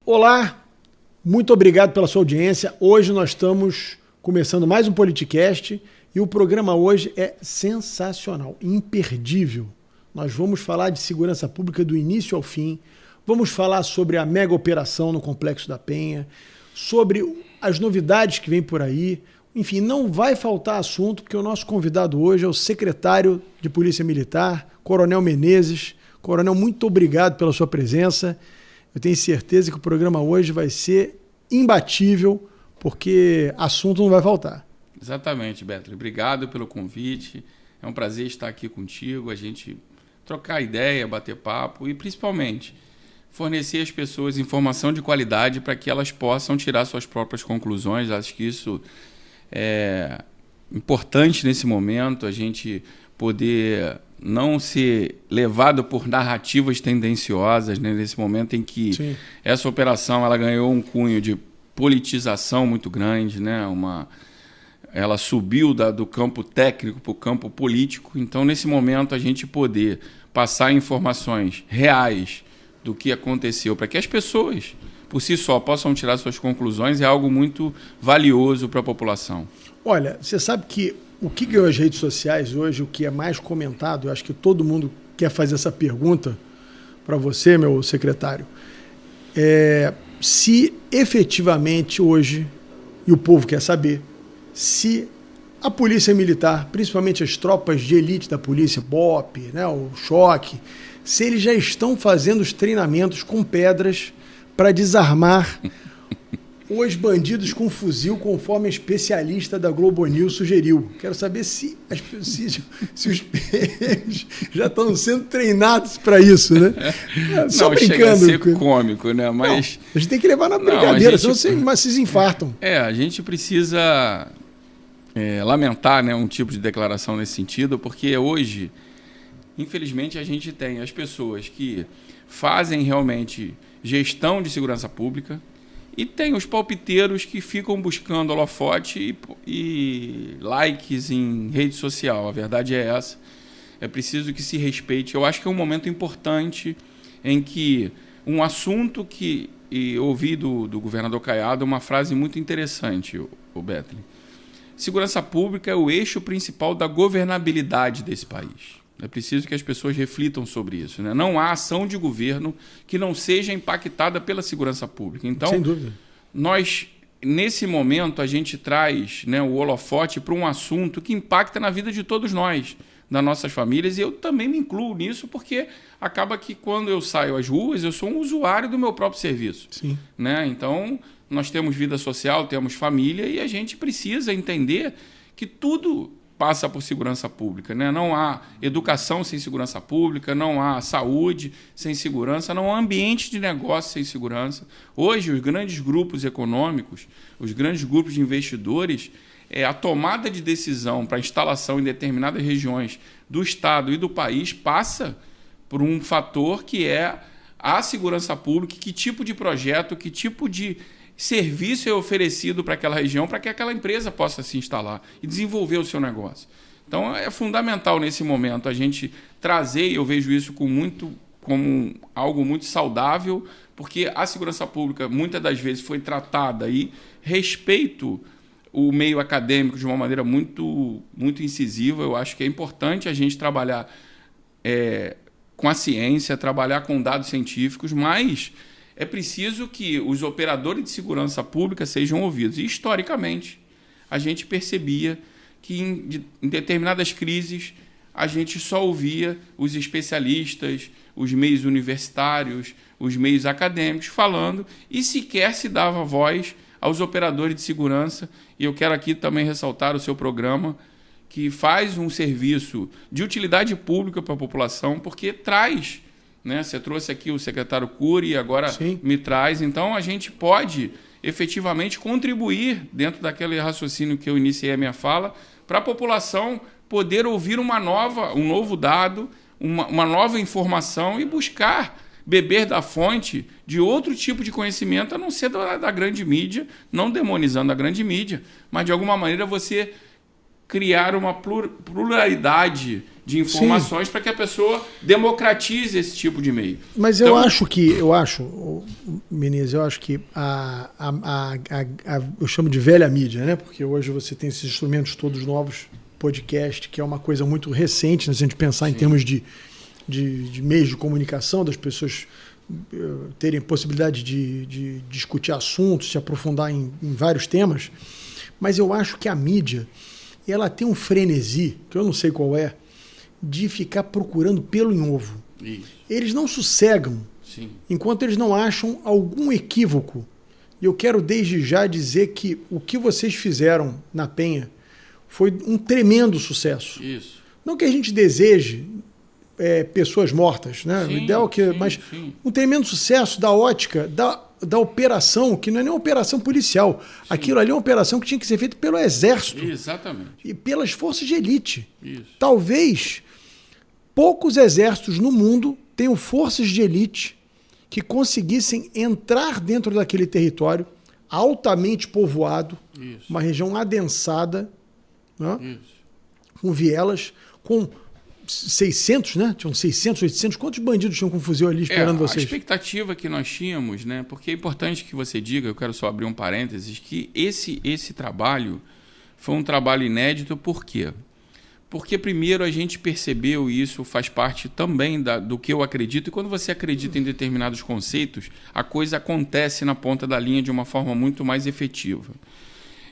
Olá, muito obrigado pela sua audiência. Hoje nós estamos começando mais um Politicast e o programa hoje é sensacional, imperdível. Nós vamos falar de segurança pública do início ao fim, vamos falar sobre a mega operação no Complexo da Penha, sobre as novidades que vêm por aí. Enfim, não vai faltar assunto, porque o nosso convidado hoje é o secretário de Polícia Militar, Coronel Menezes. Coronel, muito obrigado pela sua presença. Eu tenho certeza que o programa hoje vai ser imbatível, porque assunto não vai faltar. Exatamente, Beto. Obrigado pelo convite. É um prazer estar aqui contigo, a gente trocar ideia, bater papo e, principalmente, fornecer às pessoas informação de qualidade para que elas possam tirar suas próprias conclusões. Acho que isso é importante nesse momento, a gente poder não ser levado por narrativas tendenciosas, né, nesse momento em que Sim. essa operação ela ganhou um cunho de politização muito grande, né, ela subiu do campo técnico para o campo político. Então, nesse momento, a gente poder passar informações reais do que aconteceu para que as pessoas, por si só, possam tirar suas conclusões é algo muito valioso para a população. Olha, você sabe que o que ganhou as redes sociais hoje, o que é mais comentado, eu acho que todo mundo quer fazer essa pergunta para você, meu secretário, é se efetivamente hoje, e o povo quer saber, se a polícia militar, principalmente as tropas de elite da polícia, BOP, né, o choque, se eles já estão fazendo os treinamentos com pedras para desarmar os bandidos com fuzil, conforme a especialista da Globo News sugeriu. Quero saber se os PMs já estão sendo treinados para isso, né? Só não, brincando. Chega a ser cômico, né? Mas não, a gente tem que levar na brincadeira, senão vocês infartam. A gente precisa lamentar, né, um tipo de declaração nesse sentido, porque hoje, infelizmente, a gente tem as pessoas que fazem realmente gestão de segurança pública, e tem os palpiteiros que ficam buscando holofote e likes em rede social. A verdade é essa. É preciso que se respeite. Eu acho que é um momento importante em que um assunto que... E ouvi do governador Caiado uma frase muito interessante, o Betley. Segurança pública é o eixo principal da governabilidade desse país. É preciso que as pessoas reflitam sobre isso, né? Não há ação de governo que não seja impactada pela segurança pública. Então, sem dúvida. Nós, nesse momento, a gente traz, né, o holofote para um assunto que impacta na vida de todos nós, das nossas famílias, e eu também me incluo nisso, porque acaba que quando eu saio às ruas, eu sou um usuário do meu próprio serviço. Sim. Né? Então, nós temos vida social, temos família, e a gente precisa entender que tudo passa por segurança pública, né? Não há educação sem segurança pública, não há saúde sem segurança, não há ambiente de negócio sem segurança. Hoje, os grandes grupos econômicos, os grandes grupos de investidores, a tomada de decisão para instalação em determinadas regiões do Estado e do país passa por um fator que é a segurança pública, que tipo de projeto, que tipo de serviço é oferecido para aquela região, para que aquela empresa possa se instalar e desenvolver o seu negócio. Então, é fundamental nesse momento a gente trazer, e eu vejo isso como algo muito saudável, porque a segurança pública muitas das vezes foi tratada e respeito o meio acadêmico de uma maneira muito, muito incisiva. Eu acho que é importante a gente trabalhar com a ciência, trabalhar com dados científicos, mas é preciso que os operadores de segurança pública sejam ouvidos. E, historicamente, a gente percebia que em determinadas crises a gente só ouvia os especialistas, os meios universitários, os meios acadêmicos falando e sequer se dava voz aos operadores de segurança. E eu quero aqui também ressaltar o seu programa, que faz um serviço de utilidade pública para a população, porque traz... Né? Você trouxe aqui o secretário Cury e agora Sim. me traz. Então, a gente pode efetivamente contribuir dentro daquele raciocínio que eu iniciei a minha fala para a população poder ouvir um novo dado, uma nova informação e buscar beber da fonte de outro tipo de conhecimento, a não ser da grande mídia, não demonizando a grande mídia, mas de alguma maneira você criar uma pluralidade de informações para que a pessoa democratize esse tipo de meio. Mas então, Menezes, eu acho que eu chamo de velha mídia, né? Porque hoje você tem esses instrumentos todos novos, podcast, que é uma coisa muito recente, né? Se a gente pensar em termos de meios de comunicação, das pessoas terem possibilidade de discutir assuntos, se aprofundar em vários temas. Mas eu acho que a mídia, ela tem um frenesi, que eu não sei qual é, de ficar procurando pelo em ovo. Isso. Eles não sossegam enquanto eles não acham algum equívoco. E eu quero desde já dizer que o que vocês fizeram na Penha foi um tremendo sucesso. Isso. Não que a gente deseje pessoas mortas, né? O ideal mas um tremendo sucesso da ótica da operação, que não é nem uma operação policial. Sim. Aquilo ali é uma operação que tinha que ser feita pelo Exército. Exatamente. E pelas forças de elite. Isso. Talvez poucos exércitos no mundo tenham forças de elite que conseguissem entrar dentro daquele território altamente povoado, uma região adensada, né? Com vielas, com 600, né? Tinham 600, 800. Quantos bandidos tinham com fuzil ali esperando vocês? A expectativa que nós tínhamos, né? Porque é importante que você diga, eu quero só abrir um parênteses, que esse trabalho foi um trabalho inédito. Por quê? Porque primeiro a gente percebeu, e isso faz parte também do que eu acredito, e quando você acredita em determinados conceitos, a coisa acontece na ponta da linha de uma forma muito mais efetiva.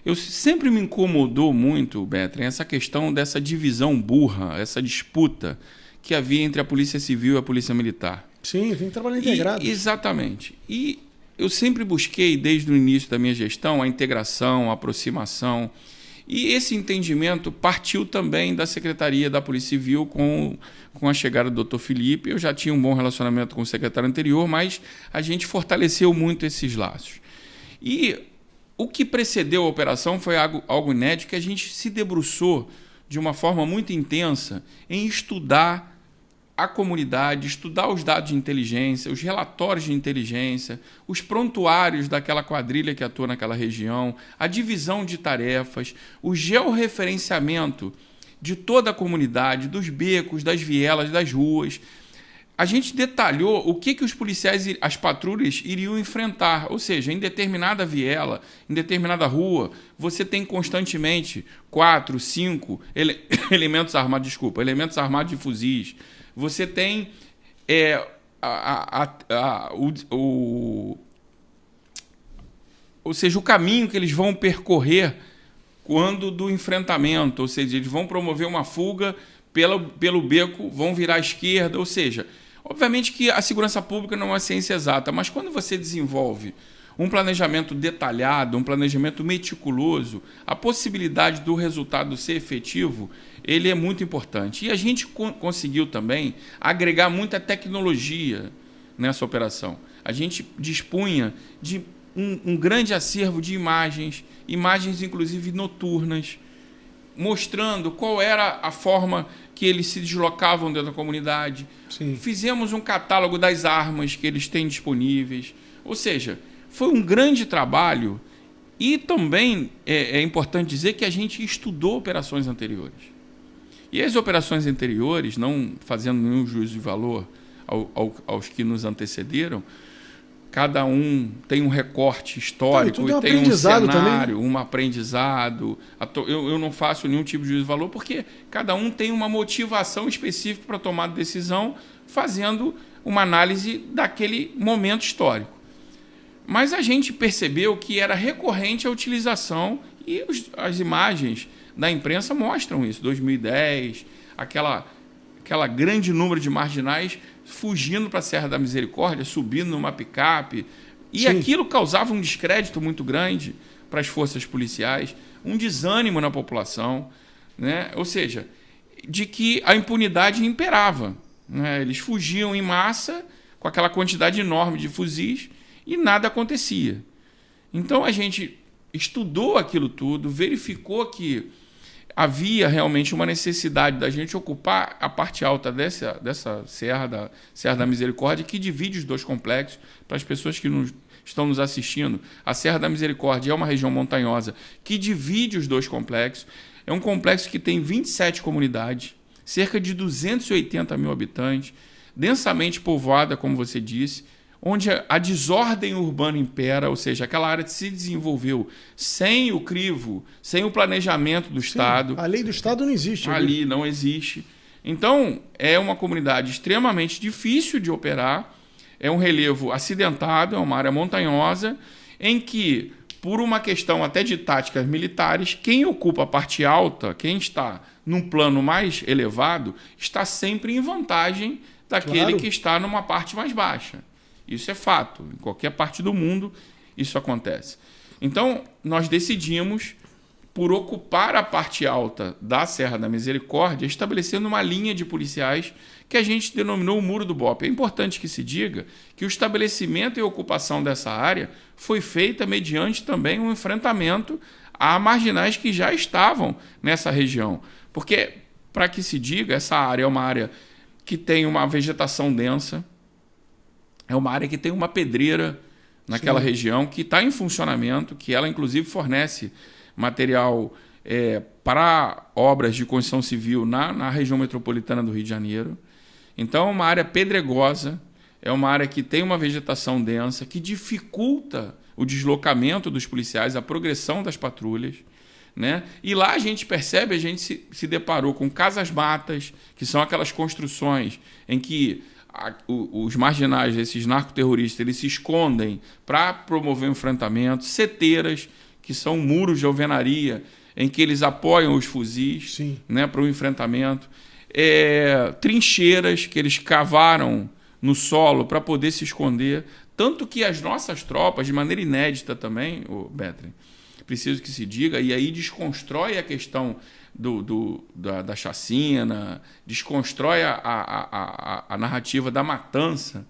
Eu sempre me incomodou muito, Bertrand, essa questão dessa divisão burra, essa disputa que havia entre a Polícia Civil e a Polícia Militar. Sim, tem que trabalhar integrado. Exatamente. E eu sempre busquei, desde o início da minha gestão, a integração, a aproximação. E esse entendimento partiu também da Secretaria da Polícia Civil com a chegada do Dr. Felipe. Eu já tinha um bom relacionamento com o secretário anterior, mas a gente fortaleceu muito esses laços. E o que precedeu a operação foi algo inédito, que a gente se debruçou de uma forma muito intensa em estudar a comunidade, estudar os dados de inteligência, os relatórios de inteligência, os prontuários daquela quadrilha que atua naquela região, a divisão de tarefas, o georreferenciamento de toda a comunidade, dos becos, das vielas, das ruas. A gente detalhou o que os policiais, as patrulhas, iriam enfrentar. Ou seja, em determinada viela, em determinada rua, você tem constantemente 4, 5 elementos armados de fuzis. Você tem ou seja, o caminho que eles vão percorrer quando do enfrentamento. Ou seja, eles vão promover uma fuga pelo beco, vão virar à esquerda. Ou seja, obviamente que a segurança pública não é uma ciência exata, mas quando você desenvolve um planejamento detalhado, um planejamento meticuloso, a possibilidade do resultado ser efetivo, ele é muito importante. E a gente conseguiu também agregar muita tecnologia nessa operação. A gente dispunha de um grande acervo de imagens inclusive noturnas, mostrando qual era a forma que eles se deslocavam dentro da comunidade. Sim. Fizemos um catálogo das armas que eles têm disponíveis. Ou seja, foi um grande trabalho e também é importante dizer que a gente estudou operações anteriores. E as operações anteriores, não fazendo nenhum juízo de valor aos que nos antecederam, cada um tem um recorte histórico, e tem um cenário, um aprendizado. Eu não faço nenhum tipo de juízo de valor porque cada um tem uma motivação específica para tomar decisão, fazendo uma análise daquele momento histórico. Mas a gente percebeu que era recorrente a utilização, e as imagens da imprensa mostram isso. 2010, aquela grande número de marginais fugindo para a Serra da Misericórdia, subindo numa picape. E Sim. Aquilo causava um descrédito muito grande para as forças policiais, um desânimo na população, né? Ou seja, de que a impunidade imperava, né? Eles fugiam em massa com aquela quantidade enorme de fuzis e nada acontecia. Então a gente estudou aquilo tudo, verificou que havia realmente uma necessidade da gente ocupar a parte alta dessa Serra da Misericórdia, que divide os dois complexos. Para as pessoas que estão nos assistindo, a Serra da Misericórdia é uma região montanhosa que divide os dois complexos. É um complexo que tem 27 comunidades, cerca de 280 mil habitantes, densamente povoada, como você disse, onde a desordem urbana impera, ou seja, aquela área se desenvolveu sem o crivo, sem o planejamento do Estado. A lei do Estado não existe. Ali não existe. Então, é uma comunidade extremamente difícil de operar, é um relevo acidentado, é uma área montanhosa, em que, por uma questão até de táticas militares, quem ocupa a parte alta, quem está num plano mais elevado, está sempre em vantagem daquele que está numa parte mais baixa. Isso é fato. Em qualquer parte do mundo isso acontece. Então, nós decidimos por ocupar a parte alta da Serra da Misericórdia, estabelecendo uma linha de policiais que a gente denominou o Muro do Bope. É importante que se diga que o estabelecimento e ocupação dessa área foi feita mediante também um enfrentamento a marginais que já estavam nessa região. Porque, para que se diga, essa área é uma área que tem uma vegetação densa, é uma área que tem uma pedreira naquela região que está em funcionamento, que ela inclusive fornece material para obras de construção civil na região metropolitana do Rio de Janeiro. Então, é uma área pedregosa, é uma área que tem uma vegetação densa, que dificulta o deslocamento dos policiais, a progressão das patrulhas, né? E lá a gente percebe, a gente se deparou com casas-matas, que são aquelas construções em que os marginais, esses narcoterroristas, eles se escondem para promover o enfrentamento, seteiras, que são muros de alvenaria, em que eles apoiam os fuzis, né, para o enfrentamento, trincheiras que eles cavaram no solo para poder se esconder, tanto que as nossas tropas, de maneira inédita também, Betlen, preciso que se diga, e aí desconstrói a questão da chacina, desconstrói a narrativa da matança,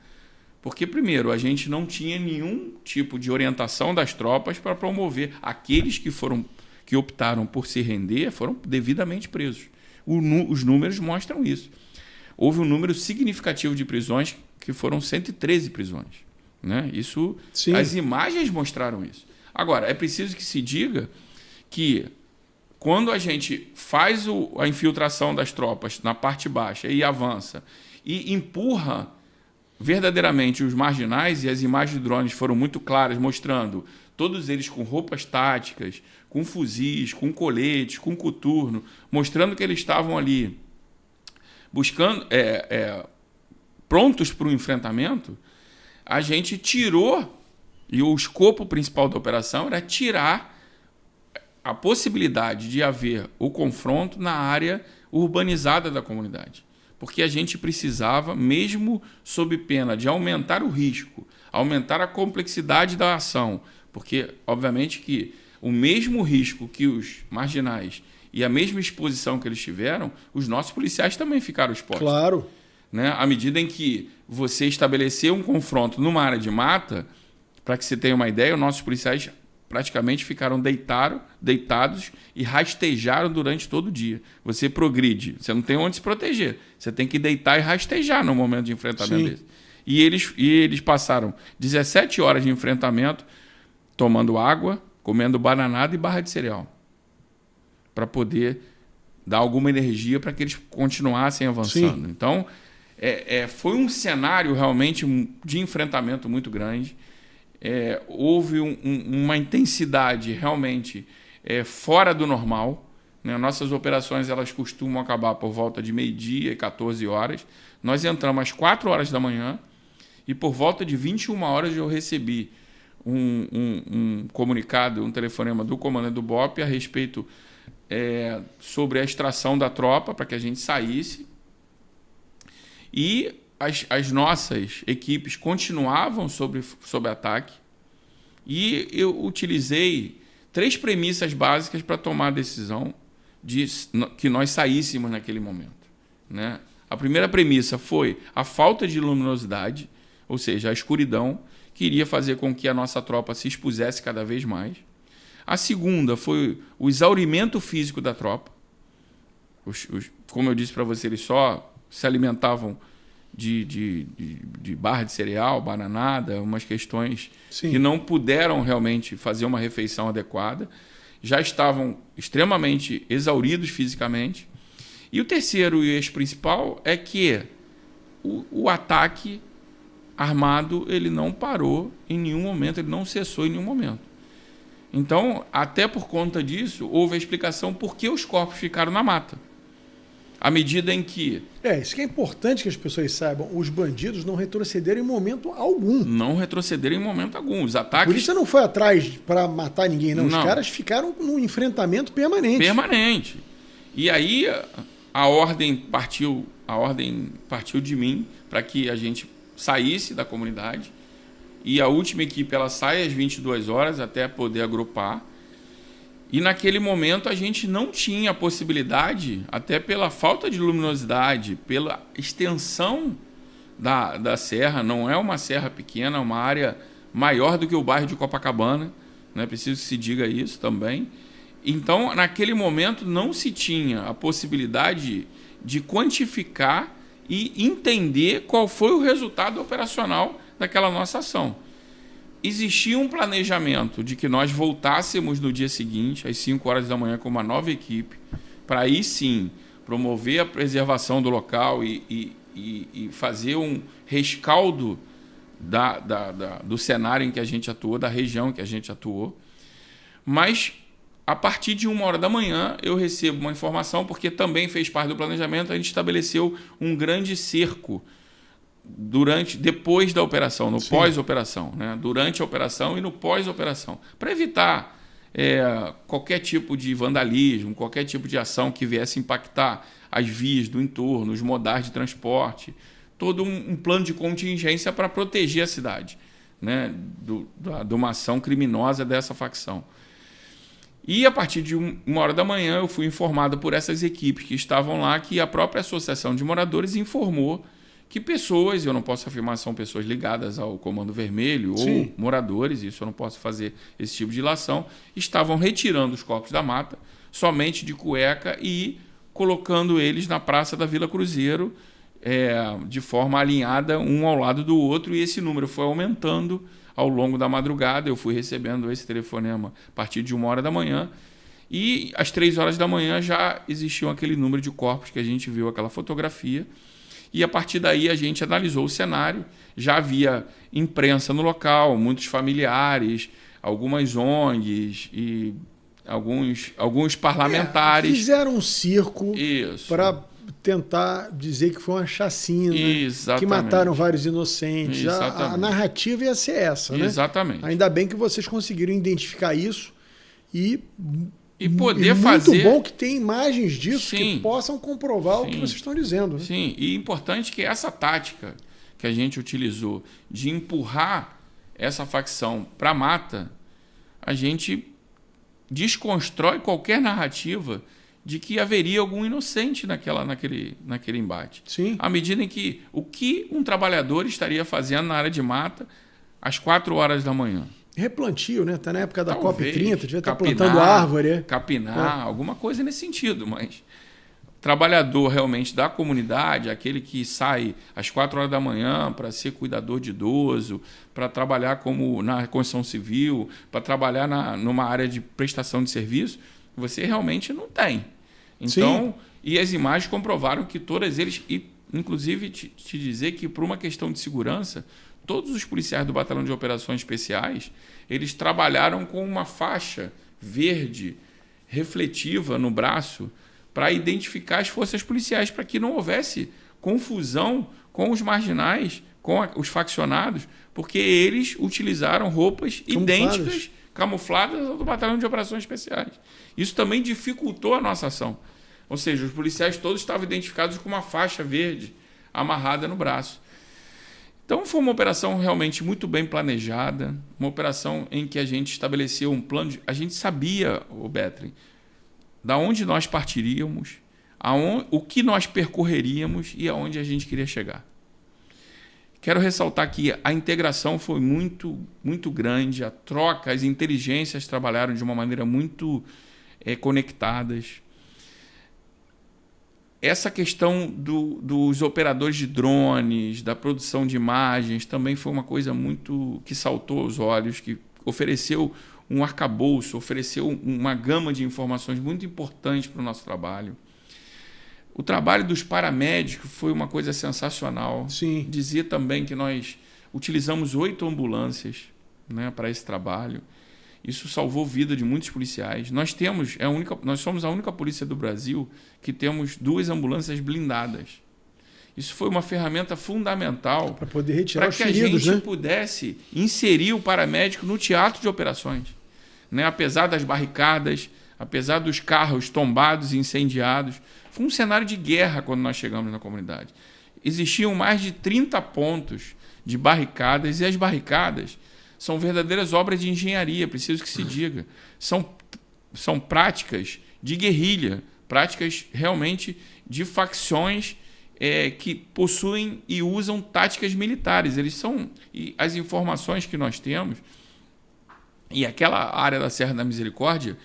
porque, primeiro, a gente não tinha nenhum tipo de orientação das tropas para promover. Aqueles que optaram por se render foram devidamente presos. Os números mostram isso. Houve um número significativo de prisões, que foram 113 prisões, né? Isso, as imagens mostraram isso. Agora, é preciso que se diga que, quando a gente faz a infiltração das tropas na parte baixa e avança e empurra verdadeiramente os marginais, e as imagens de drones foram muito claras, mostrando todos eles com roupas táticas, com fuzis, com coletes, com coturno, mostrando que eles estavam ali buscando, prontos para o enfrentamento, a gente tirou, e o escopo principal da operação era tirar a possibilidade de haver o confronto na área urbanizada da comunidade. Porque a gente precisava, mesmo sob pena de aumentar o risco, aumentar a complexidade da ação, porque, obviamente, que o mesmo risco que os marginais e a mesma exposição que eles tiveram, os nossos policiais também ficaram expostos. Claro. Né? À medida em que você estabeleceu um confronto numa área de mata, para que você tenha uma ideia, os nossos policiais praticamente ficaram deitados e rastejaram durante todo o dia. Você progride, você não tem onde se proteger. Você tem que deitar e rastejar no momento de enfrentamento desse. E eles passaram 17 horas de enfrentamento tomando água, comendo bananada e barra de cereal, para poder dar alguma energia para que eles continuassem avançando. Então, foi um cenário realmente de enfrentamento muito grande. Houve uma intensidade realmente fora do normal, né? Nossas operações elas costumam acabar por volta de meio-dia e 14 horas. Nós entramos às 4 horas da manhã e por volta de 21 horas eu recebi um comunicado, um telefonema do comandante do BOPE a respeito sobre a extração da tropa para que a gente saísse. E as nossas equipes continuavam sob ataque e eu utilizei 3 premissas básicas para tomar a decisão de que nós saíssemos naquele momento, né? A primeira premissa foi a falta de luminosidade, ou seja, a escuridão, que iria fazer com que a nossa tropa se expusesse cada vez mais. A segunda foi o exaurimento físico da tropa. Como eu disse para você, eles só se alimentavam de barra de cereal, bananada, umas questões que não puderam realmente fazer uma refeição adequada. já estavam extremamente exauridos fisicamente. E o terceiro e eixo principal é que o ataque armado ele não parou em nenhum momento, ele não cessou em nenhum momento. Então, até por conta disso, houve a explicação por que os corpos ficaram na mata. À medida em que... Isso que é importante que as pessoas saibam. Os bandidos não retrocederam em momento algum. Não retrocederam em momento algum. Os ataques... A polícia não foi atrás para matar ninguém, não. Os caras ficaram num enfrentamento permanente. Permanente. E aí a ordem partiu de mim para que a gente saísse da comunidade. E a última equipe ela sai às 22 horas até poder agrupar. E naquele momento a gente não tinha a possibilidade, até pela falta de luminosidade, pela extensão da serra, não é uma serra pequena, é uma área maior do que o bairro de Copacabana, né? Preciso que se diga isso também. Então, naquele momento não se tinha a possibilidade de quantificar e entender qual foi o resultado operacional daquela nossa ação. Existia um planejamento de que nós voltássemos no dia seguinte, às 5 horas da manhã, com uma nova equipe, para aí sim promover a preservação do local e fazer um rescaldo do cenário em que a gente atuou, da região em que a gente atuou. Mas, a partir de 1 hora da manhã, eu recebo uma informação, porque também fez parte do planejamento, a gente estabeleceu um grande cerco depois da operação, no pós-operação, né? Durante a operação e no pós-operação, para evitar qualquer tipo de vandalismo, qualquer tipo de ação que viesse impactar as vias do entorno, os modais de transporte, todo um plano de contingência para proteger a cidade, né? De uma ação criminosa dessa facção. E a partir de 1 hora da manhã eu fui informado por essas equipes que estavam lá que a própria Associação de Moradores informou que pessoas, eu não posso afirmar são pessoas ligadas ao Comando Vermelho ou moradores, isso eu não posso fazer esse tipo de ilação, estavam retirando os corpos da mata, somente de cueca e colocando eles na praça da Vila Cruzeiro, de forma alinhada, um ao lado do outro, e esse número foi aumentando ao longo da madrugada. Eu fui recebendo esse telefonema a partir de 1 hora da manhã, e às 3 horas da manhã já existiam aquele número de corpos que a gente viu, aquela fotografia. E a partir daí a gente analisou o cenário, já havia imprensa no local, muitos familiares, algumas ONGs e alguns parlamentares. Fizeram um circo para tentar dizer que foi uma chacina, que mataram vários inocentes. A narrativa ia ser essa, né? Exatamente. Ainda bem que vocês conseguiram identificar isso e poder fazer... muito bom que tem imagens disso que possam comprovar o que vocês estão dizendo. Né? Sim, e importante que essa tática que a gente utilizou de empurrar essa facção para a mata, a gente desconstrói qualquer narrativa de que haveria algum inocente naquele embate. Sim. À medida em que o que um trabalhador estaria fazendo na área de mata às 4 horas da manhã? Replantio, né? Está na época da Talvez, COP30, devia estar plantando árvore. Capinar, alguma coisa nesse sentido, mas trabalhador realmente da comunidade, aquele que sai às 4 horas da manhã para ser cuidador de idoso, para trabalhar na construção civil, para trabalhar numa área de prestação de serviço, você realmente não tem. Então, e as imagens comprovaram que todos eles, e inclusive te dizer que por uma questão de segurança, todos os policiais do Batalhão de Operações Especiais, eles trabalharam com uma faixa verde refletiva no braço para identificar as forças policiais, para que não houvesse confusão com os marginais, com os faccionados, porque eles utilizaram roupas idênticas, camufladas ao do Batalhão de Operações Especiais. Isso também dificultou a nossa ação. Ou seja, os policiais todos estavam identificados com uma faixa verde amarrada no braço. Então, foi uma operação realmente muito bem planejada, uma operação em que a gente estabeleceu um plano. A gente sabia, Betlen, da onde nós partiríamos, o que nós percorreríamos e aonde a gente queria chegar. Quero ressaltar que a integração foi muito, muito grande, a troca, as inteligências trabalharam de uma maneira muito conectadas. Essa questão dos operadores de drones, da produção de imagens, também foi uma coisa muito que saltou aos olhos, que ofereceu um arcabouço, ofereceu uma gama de informações muito importantes para o nosso trabalho. O trabalho dos paramédicos foi uma coisa sensacional. Sim. Dizia também que nós utilizamos 8 ambulâncias, né, para esse trabalho. Isso salvou a vida de muitos policiais. Nós somos a única polícia do Brasil que temos 2 ambulâncias blindadas. Isso foi uma ferramenta fundamental para poder retirar os feridos, a gente, né, pudesse inserir o paramédico no teatro de operações. Né? Apesar das barricadas, apesar dos carros tombados e incendiados, foi um cenário de guerra quando nós chegamos na comunidade. Existiam mais de 30 pontos de barricadas, e as barricadas são verdadeiras obras de engenharia, preciso que se diga. São práticas de guerrilha, práticas realmente de facções que possuem e usam táticas militares. E as informações que nós temos, e aquela área da Serra da Misericórdia,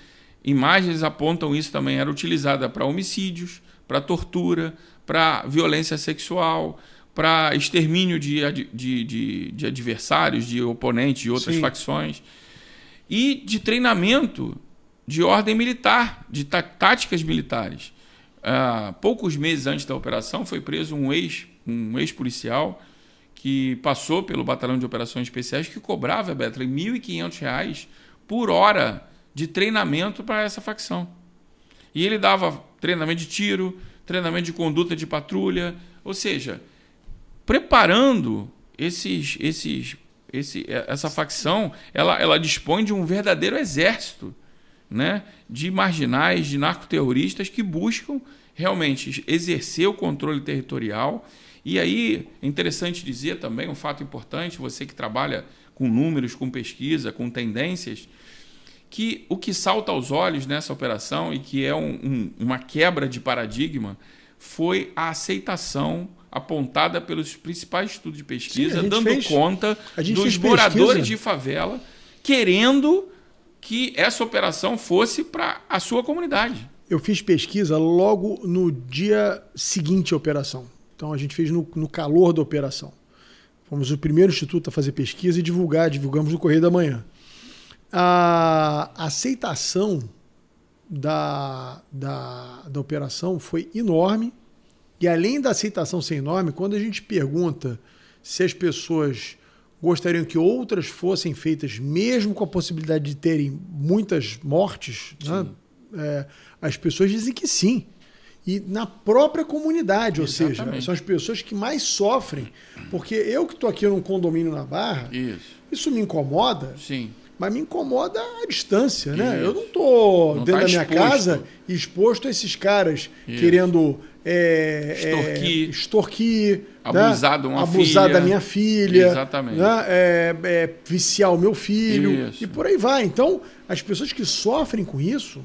imagens apontam isso também, era utilizada para homicídios, para tortura, para violência sexual, para extermínio de adversários, de oponentes, de outras facções, e de treinamento de ordem militar, de táticas militares. Poucos meses antes da operação, foi preso um ex-policial que passou pelo Batalhão de Operações Especiais, que cobrava, Beto, R$ 1.500 por hora de treinamento para essa facção. E ele dava treinamento de tiro, treinamento de conduta de patrulha, ou seja, preparando essa facção, ela dispõe de um verdadeiro exército, né, de marginais, de narcoterroristas que buscam realmente exercer o controle territorial. E aí é interessante dizer também um fato importante, você que trabalha com números, com pesquisa, com tendências, que o que salta aos olhos nessa operação e que é uma quebra de paradigma foi a aceitação apontada pelos principais estudos de pesquisa, dando conta dos moradores de favela, querendo que essa operação fosse para a sua comunidade. Eu fiz pesquisa logo no dia seguinte à operação. Então a gente fez no calor da operação. Fomos o primeiro instituto a fazer pesquisa e divulgamos no Correio da Manhã. A aceitação da operação foi enorme. E além da aceitação ser enorme, quando a gente pergunta se as pessoas gostariam que outras fossem feitas, mesmo com a possibilidade de terem muitas mortes, né? As pessoas dizem que sim. E na própria comunidade, Exatamente. ou seja, são as pessoas que mais sofrem. Porque eu que estou aqui num condomínio na Barra, isso me incomoda. Sim. Mas me incomoda a distância, né? Eu não estou dentro da minha casa exposto a esses caras querendo extorquir, abusar, né? Abusar da minha filha, exatamente, né? Viciar o meu filho, isso. E por aí vai. Então, as pessoas que sofrem com isso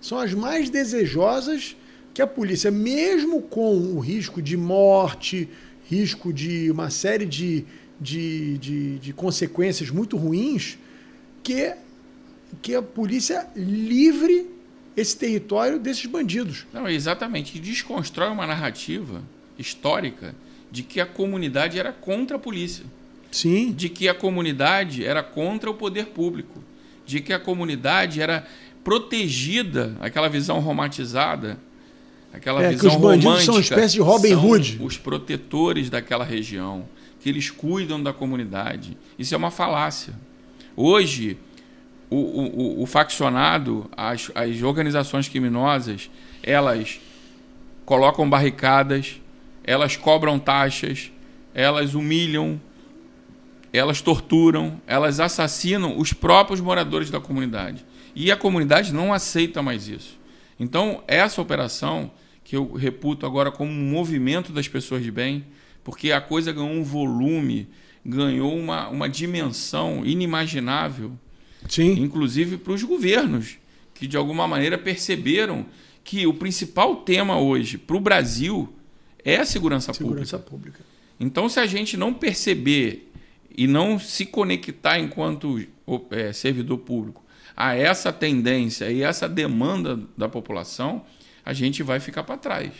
são as mais desejosas que a polícia, mesmo com o risco de morte, risco de uma série de consequências muito ruins, que a polícia livre esse território desses bandidos. Não, exatamente. E desconstrói uma narrativa histórica de que a comunidade era contra a polícia. Sim. De que a comunidade era contra o poder público. De que a comunidade era protegida, aquela visão romantizada, aquela visão que os bandidos romântica, são uma espécie de Robin Hood. Os protetores daquela região, que eles cuidam da comunidade. Isso é uma falácia. Hoje, o faccionado, as organizações criminosas, elas colocam barricadas, elas cobram taxas, elas humilham, elas torturam, elas assassinam os próprios moradores da comunidade. E a comunidade não aceita mais isso. Então, essa operação, que eu reputo agora como um movimento das pessoas de bem, porque a coisa ganhou um volume, ganhou uma dimensão inimaginável, sim, inclusive para os governos, que de alguma maneira perceberam que o principal tema hoje para o Brasil é a segurança pública. Então, se a gente não perceber e não se conectar enquanto servidor público a essa tendência e essa demanda da população, a gente vai ficar para trás.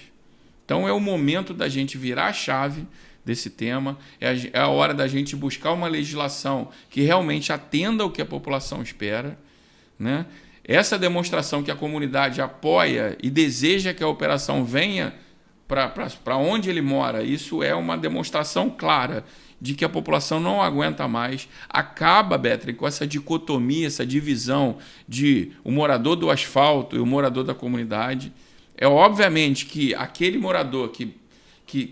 Então, é o momento da gente virar a chave desse tema, é a hora da gente buscar uma legislação que realmente atenda ao que a população espera né? Essa demonstração que a comunidade apoia e deseja que a operação venha para onde ele mora, isso é uma demonstração clara de que a população não aguenta mais. Acaba, Betry, com essa dicotomia, essa divisão de o morador do asfalto e o morador da comunidade. É obviamente que aquele morador que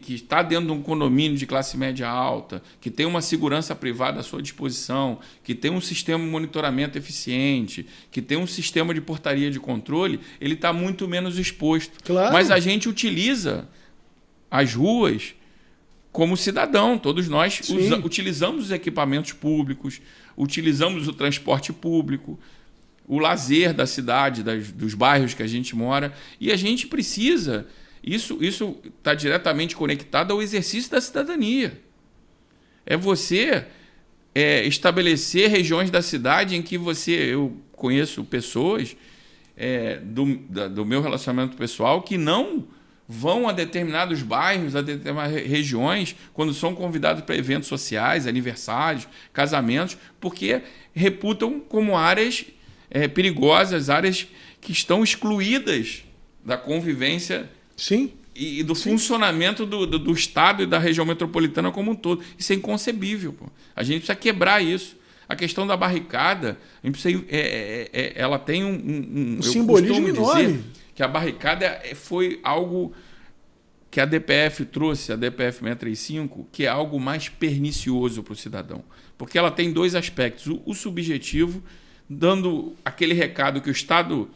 está dentro de um condomínio de classe média alta, que tem uma segurança privada à sua disposição, que tem um sistema de monitoramento eficiente, que tem um sistema de portaria de controle, ele está muito menos exposto. Claro. Mas a gente utiliza as ruas como cidadão. Todos nós utilizamos os equipamentos públicos, utilizamos o transporte público, o lazer da cidade, dos bairros que a gente mora, e a gente precisa... Isso está diretamente conectado ao exercício da cidadania. É você estabelecer regiões da cidade em que eu conheço pessoas do meu relacionamento pessoal que não vão a determinados bairros, a determinadas regiões, quando são convidados para eventos sociais, aniversários, casamentos, porque reputam como áreas perigosas, áreas que estão excluídas da convivência. Sim. E do funcionamento do Estado e da região metropolitana como um todo. Isso é inconcebível. Pô. A gente precisa quebrar isso. A questão da barricada, a gente precisa, ela tem um simbolismo enorme. Dizer que a barricada foi algo que a DPF trouxe, a DPF 635, que é algo mais pernicioso para o cidadão. Porque ela tem dois aspectos. O subjetivo, dando aquele recado que o Estado...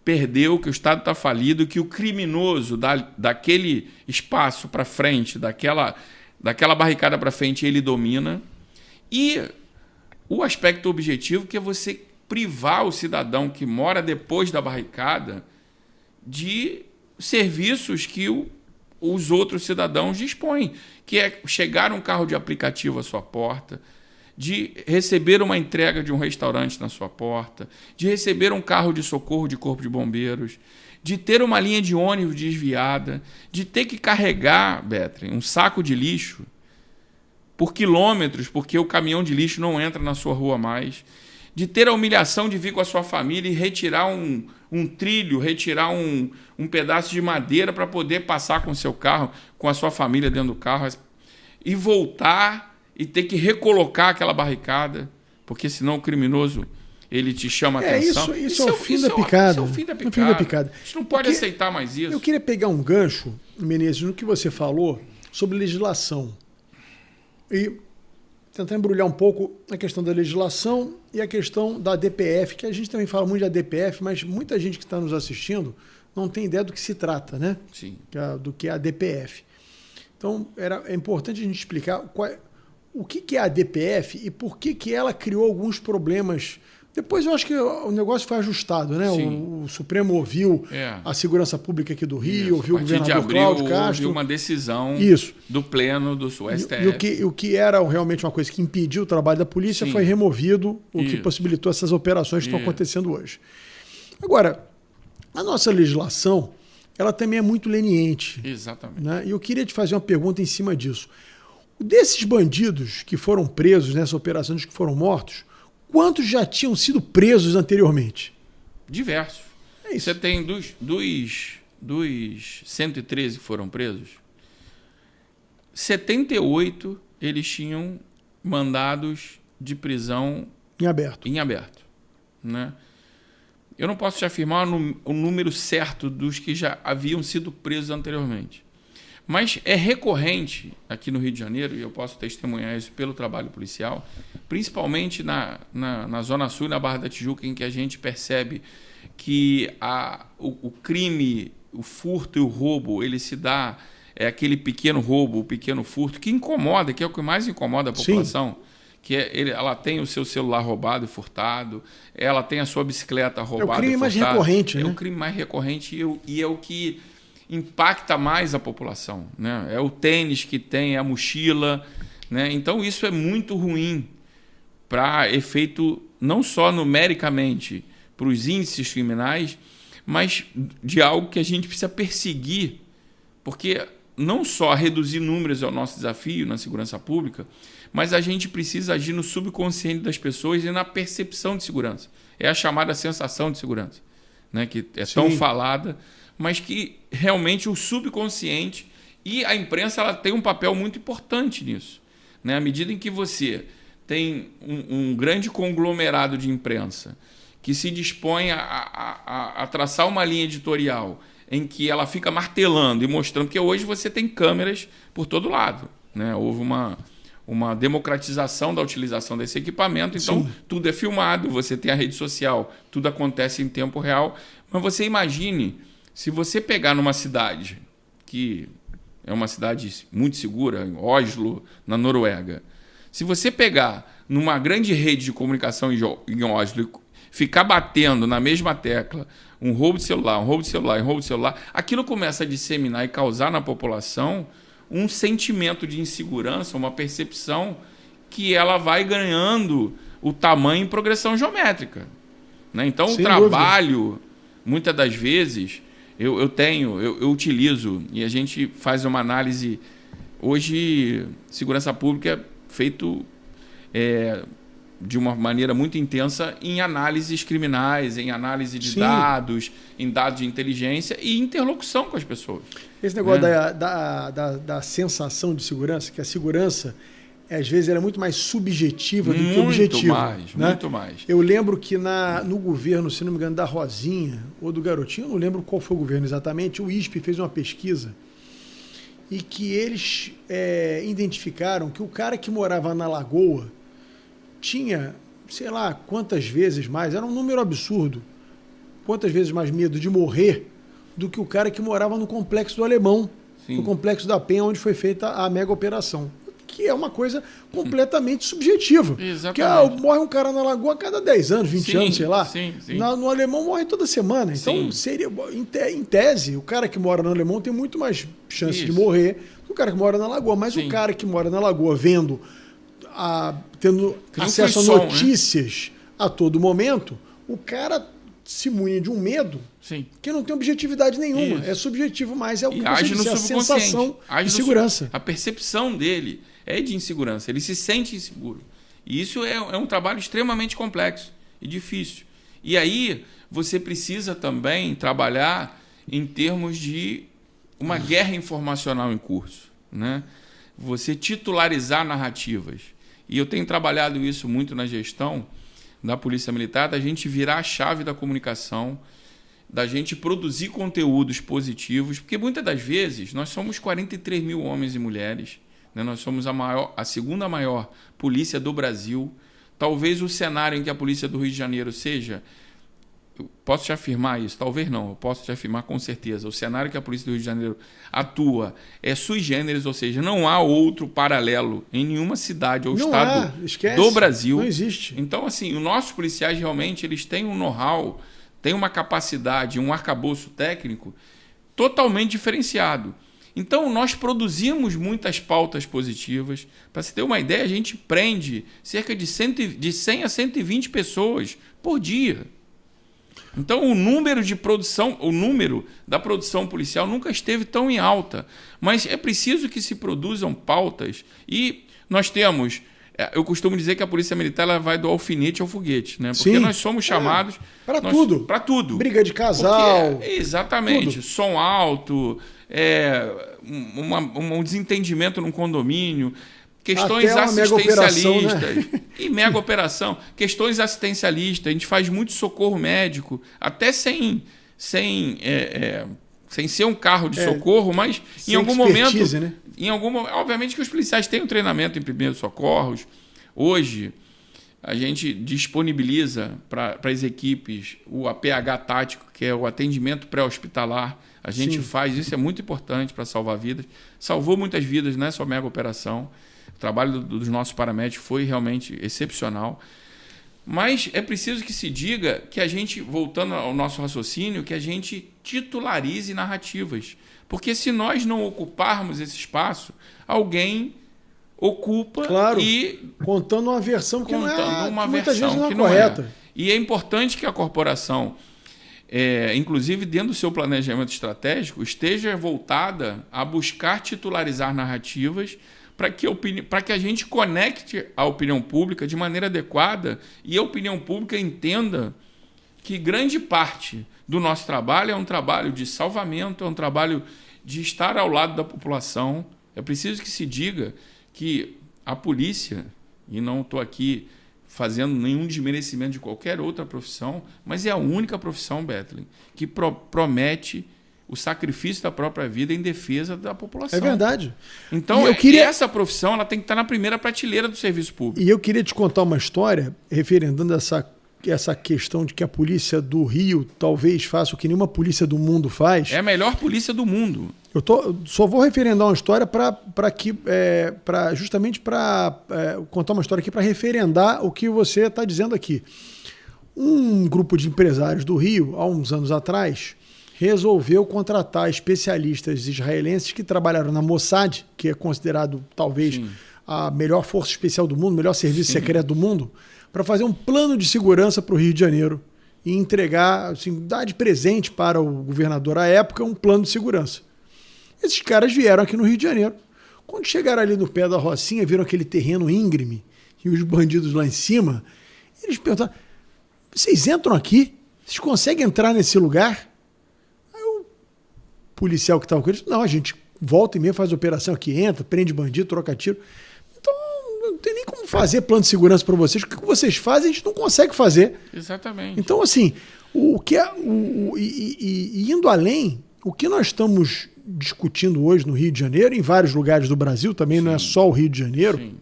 perdeu, que o Estado está falido, que o criminoso daquele espaço para frente, daquela barricada para frente, ele domina. E o aspecto objetivo, que é você privar o cidadão que mora depois da barricada de serviços que os outros cidadãos dispõem, que é chegar um carro de aplicativo à sua porta, de receber uma entrega de um restaurante na sua porta, de receber um carro de socorro de corpo de bombeiros, de ter uma linha de ônibus desviada, de ter que carregar, Betry, um saco de lixo por quilômetros, porque o caminhão de lixo não entra na sua rua mais, de ter a humilhação de vir com a sua família e retirar um trilho, retirar um pedaço de madeira para poder passar com o seu carro, com a sua família dentro do carro, e voltar e ter que recolocar aquela barricada, porque senão o criminoso ele te chama a atenção. Isso é o fim da picada. Isso é o fim da picada. A gente não pode aceitar mais isso. Eu queria pegar um gancho, Menezes, no que você falou sobre legislação. E tentar embrulhar um pouco a questão da legislação e a questão da DPF, que a gente também fala muito da DPF, mas muita gente que está nos assistindo não tem ideia do que se trata, né? Sim. Do que é a DPF. Então, é importante a gente explicar o que é a DPF e por que ela criou alguns problemas. Depois eu acho que o negócio foi ajustado, né? O Supremo ouviu a Segurança Pública aqui do Rio, ouviu o governador Cláudio Castro. Houve uma decisão do Pleno do STF. E o que era realmente uma coisa que impediu o trabalho da polícia foi removido, o que possibilitou essas operações que estão acontecendo hoje. Agora, a nossa legislação, ela também é muito leniente. Exatamente. Né? E eu queria te fazer uma pergunta em cima disso. Desses bandidos que foram presos nessa operação, que foram mortos, quantos já tinham sido presos anteriormente? Diversos. É isso. Você tem dos 113 que foram presos, 78 eles tinham mandados de prisão em aberto. Né? Eu não posso te afirmar o número certo dos que já haviam sido presos anteriormente. Mas é recorrente aqui no Rio de Janeiro, e eu posso testemunhar isso pelo trabalho policial, principalmente na Zona Sul e na Barra da Tijuca, em que a gente percebe que o crime, o furto e o roubo, ele se dá, aquele pequeno roubo, o pequeno furto, que incomoda, que é o que mais incomoda a população. Sim. Que ela tem o seu celular roubado e furtado, ela tem a sua bicicleta roubada e furtada. É o crime mais recorrente, né? É o crime mais recorrente e é o que impacta mais a população, né? É o tênis que tem, a mochila, né? Então isso é muito ruim para efeito não só numericamente para os índices criminais, mas de algo que a gente precisa perseguir, porque não só reduzir números é o nosso desafio na segurança pública, mas a gente precisa agir no subconsciente das pessoas e na percepção de segurança. É a chamada sensação de segurança, né? Que é tão falada, mas que realmente o subconsciente e a imprensa ela tem um papel muito importante nisso, né? À medida em que você tem um grande conglomerado de imprensa que se dispõe a traçar uma linha editorial em que ela fica martelando e mostrando, porque hoje você tem câmeras por todo lado, né? Houve uma democratização da utilização desse equipamento, então tudo é filmado, você tem a rede social, tudo acontece em tempo real. Mas você imagine, se você pegar numa cidade que é uma cidade muito segura, em Oslo, na Noruega, se você pegar numa grande rede de comunicação em Oslo e ficar batendo na mesma tecla um roubo de celular, um roubo de celular, um roubo de celular, aquilo começa a disseminar e causar na população um sentimento de insegurança, uma percepção que ela vai ganhando o tamanho em progressão geométrica, né? Então, o trabalho, muitas das vezes, eu utilizo, e a gente faz uma análise. Hoje, segurança pública é feito de uma maneira muito intensa em análises criminais, em análise de dados, em dados de inteligência e interlocução com as pessoas. Esse negócio da sensação de segurança, que a segurança, às vezes, era muito mais subjetiva do que objetiva. Muito mais. Eu lembro que no governo, se não me engano, da Rosinha ou do Garotinho, eu não lembro qual foi o governo exatamente, o ISP fez uma pesquisa e que eles identificaram que o cara que morava na Lagoa tinha, sei lá, quantas vezes mais, era um número absurdo, quantas vezes mais medo de morrer do que o cara que morava no Complexo do Alemão, no Complexo da Penha, onde foi feita a mega operação. Que é uma coisa completamente subjetiva. Exatamente. Porque morre um cara na Lagoa a cada 10 anos, 20 anos, sei lá. No Alemão morre toda semana. Então, seria, em tese, o cara que mora no Alemão tem muito mais chance de morrer do que o cara que mora na Lagoa. Mas o cara que mora na Lagoa tendo acesso a notícias a todo momento, o cara se munha de um medo que não tem objetividade nenhuma. É subjetivo, mas é o que age no a sensação de segurança. A percepção dele é de insegurança. Ele se sente inseguro. E isso é um trabalho extremamente complexo e difícil. E aí você precisa também trabalhar em termos de uma guerra informacional em curso, né? Você titularizar narrativas. E eu tenho trabalhado isso muito na gestão da Polícia Militar, da gente virar a chave da comunicação, da gente produzir conteúdos positivos, porque muitas das vezes nós somos 43 mil homens e mulheres, né? Nós somos a segunda maior polícia do Brasil. Talvez o cenário em que a Polícia do Rio de Janeiro seja... Eu posso te afirmar isso? Talvez não, eu posso te afirmar com certeza. O cenário que a Polícia do Rio de Janeiro atua é sui generis, ou seja, não há outro paralelo em nenhuma cidade ou estado do Brasil. Não existe. Então, assim, os nossos policiais realmente eles têm um know-how, têm uma capacidade, um arcabouço técnico totalmente diferenciado. Então, nós produzimos muitas pautas positivas. Para você ter uma ideia, a gente prende cerca de 100 a 120 pessoas por dia. Então, o número da produção policial nunca esteve tão em alta. Mas é preciso que se produzam pautas. E nós temos... Eu costumo dizer que a Polícia Militar ela vai do alfinete ao foguete, né? Porque nós somos chamados... Para tudo. Para tudo. Briga de casal. Exatamente. Tudo. Som alto, um desentendimento num condomínio... Questões assistencialistas e mega operação. Questões assistencialistas. A gente faz muito socorro médico, até sem ser um carro de socorro, mas em algum momento... Né? Obviamente que os policiais têm um treinamento em primeiros socorros. Hoje, a gente disponibiliza para as equipes o APH tático, que é o atendimento pré-hospitalar. A gente faz, isso é muito importante para salvar vidas. Salvou muitas vidas nessa mega operação. O trabalho dos nossos paramédicos foi realmente excepcional. Mas é preciso que se diga que a gente, voltando ao nosso raciocínio, que a gente titularize narrativas. Porque se nós não ocuparmos esse espaço, alguém ocupa contando uma versão que muitas vezes não é correta. E é importante que a corporação inclusive dentro do seu planejamento estratégico, esteja voltada a buscar titularizar narrativas para que a gente conecte a opinião pública de maneira adequada e a opinião pública entenda que grande parte do nosso trabalho é um trabalho de salvamento, é um trabalho de estar ao lado da população. É preciso que se diga que a polícia, e não estou aqui fazendo nenhum desmerecimento de qualquer outra profissão, mas é a única profissão, Bethlen, que promete o sacrifício da própria vida em defesa da população. É verdade. Então, essa profissão ela tem que estar na primeira prateleira do serviço público. E eu queria te contar uma história, referendando essa questão de que a polícia do Rio talvez faça o que nenhuma polícia do mundo faz. É a melhor polícia do mundo. Só vou referendar uma história justamente para contar uma história aqui para referendar o que você está dizendo aqui. Um grupo de empresários do Rio, há uns anos atrás, resolveu contratar especialistas israelenses que trabalharam na Mossad, que é considerado talvez a melhor força especial do mundo, o melhor serviço secreto do mundo, para fazer um plano de segurança para o Rio de Janeiro e entregar, assim, dar de presente para o governador à época um plano de segurança. Esses caras vieram aqui no Rio de Janeiro. Quando chegaram ali no pé da Rocinha, viram aquele terreno íngreme e os bandidos lá em cima, eles perguntaram: vocês entram aqui? Vocês conseguem entrar nesse lugar? Aí o policial que estava com eles: não, a gente volta e meia faz operação aqui, entra, prende bandido, troca tiro. Então não tem nem como fazer plano de segurança para vocês. O que vocês fazem, a gente não consegue fazer. Exatamente. Então, assim, indo além, o que nós estamos discutindo hoje no Rio de Janeiro, em vários lugares do Brasil, também não é só o Rio de Janeiro,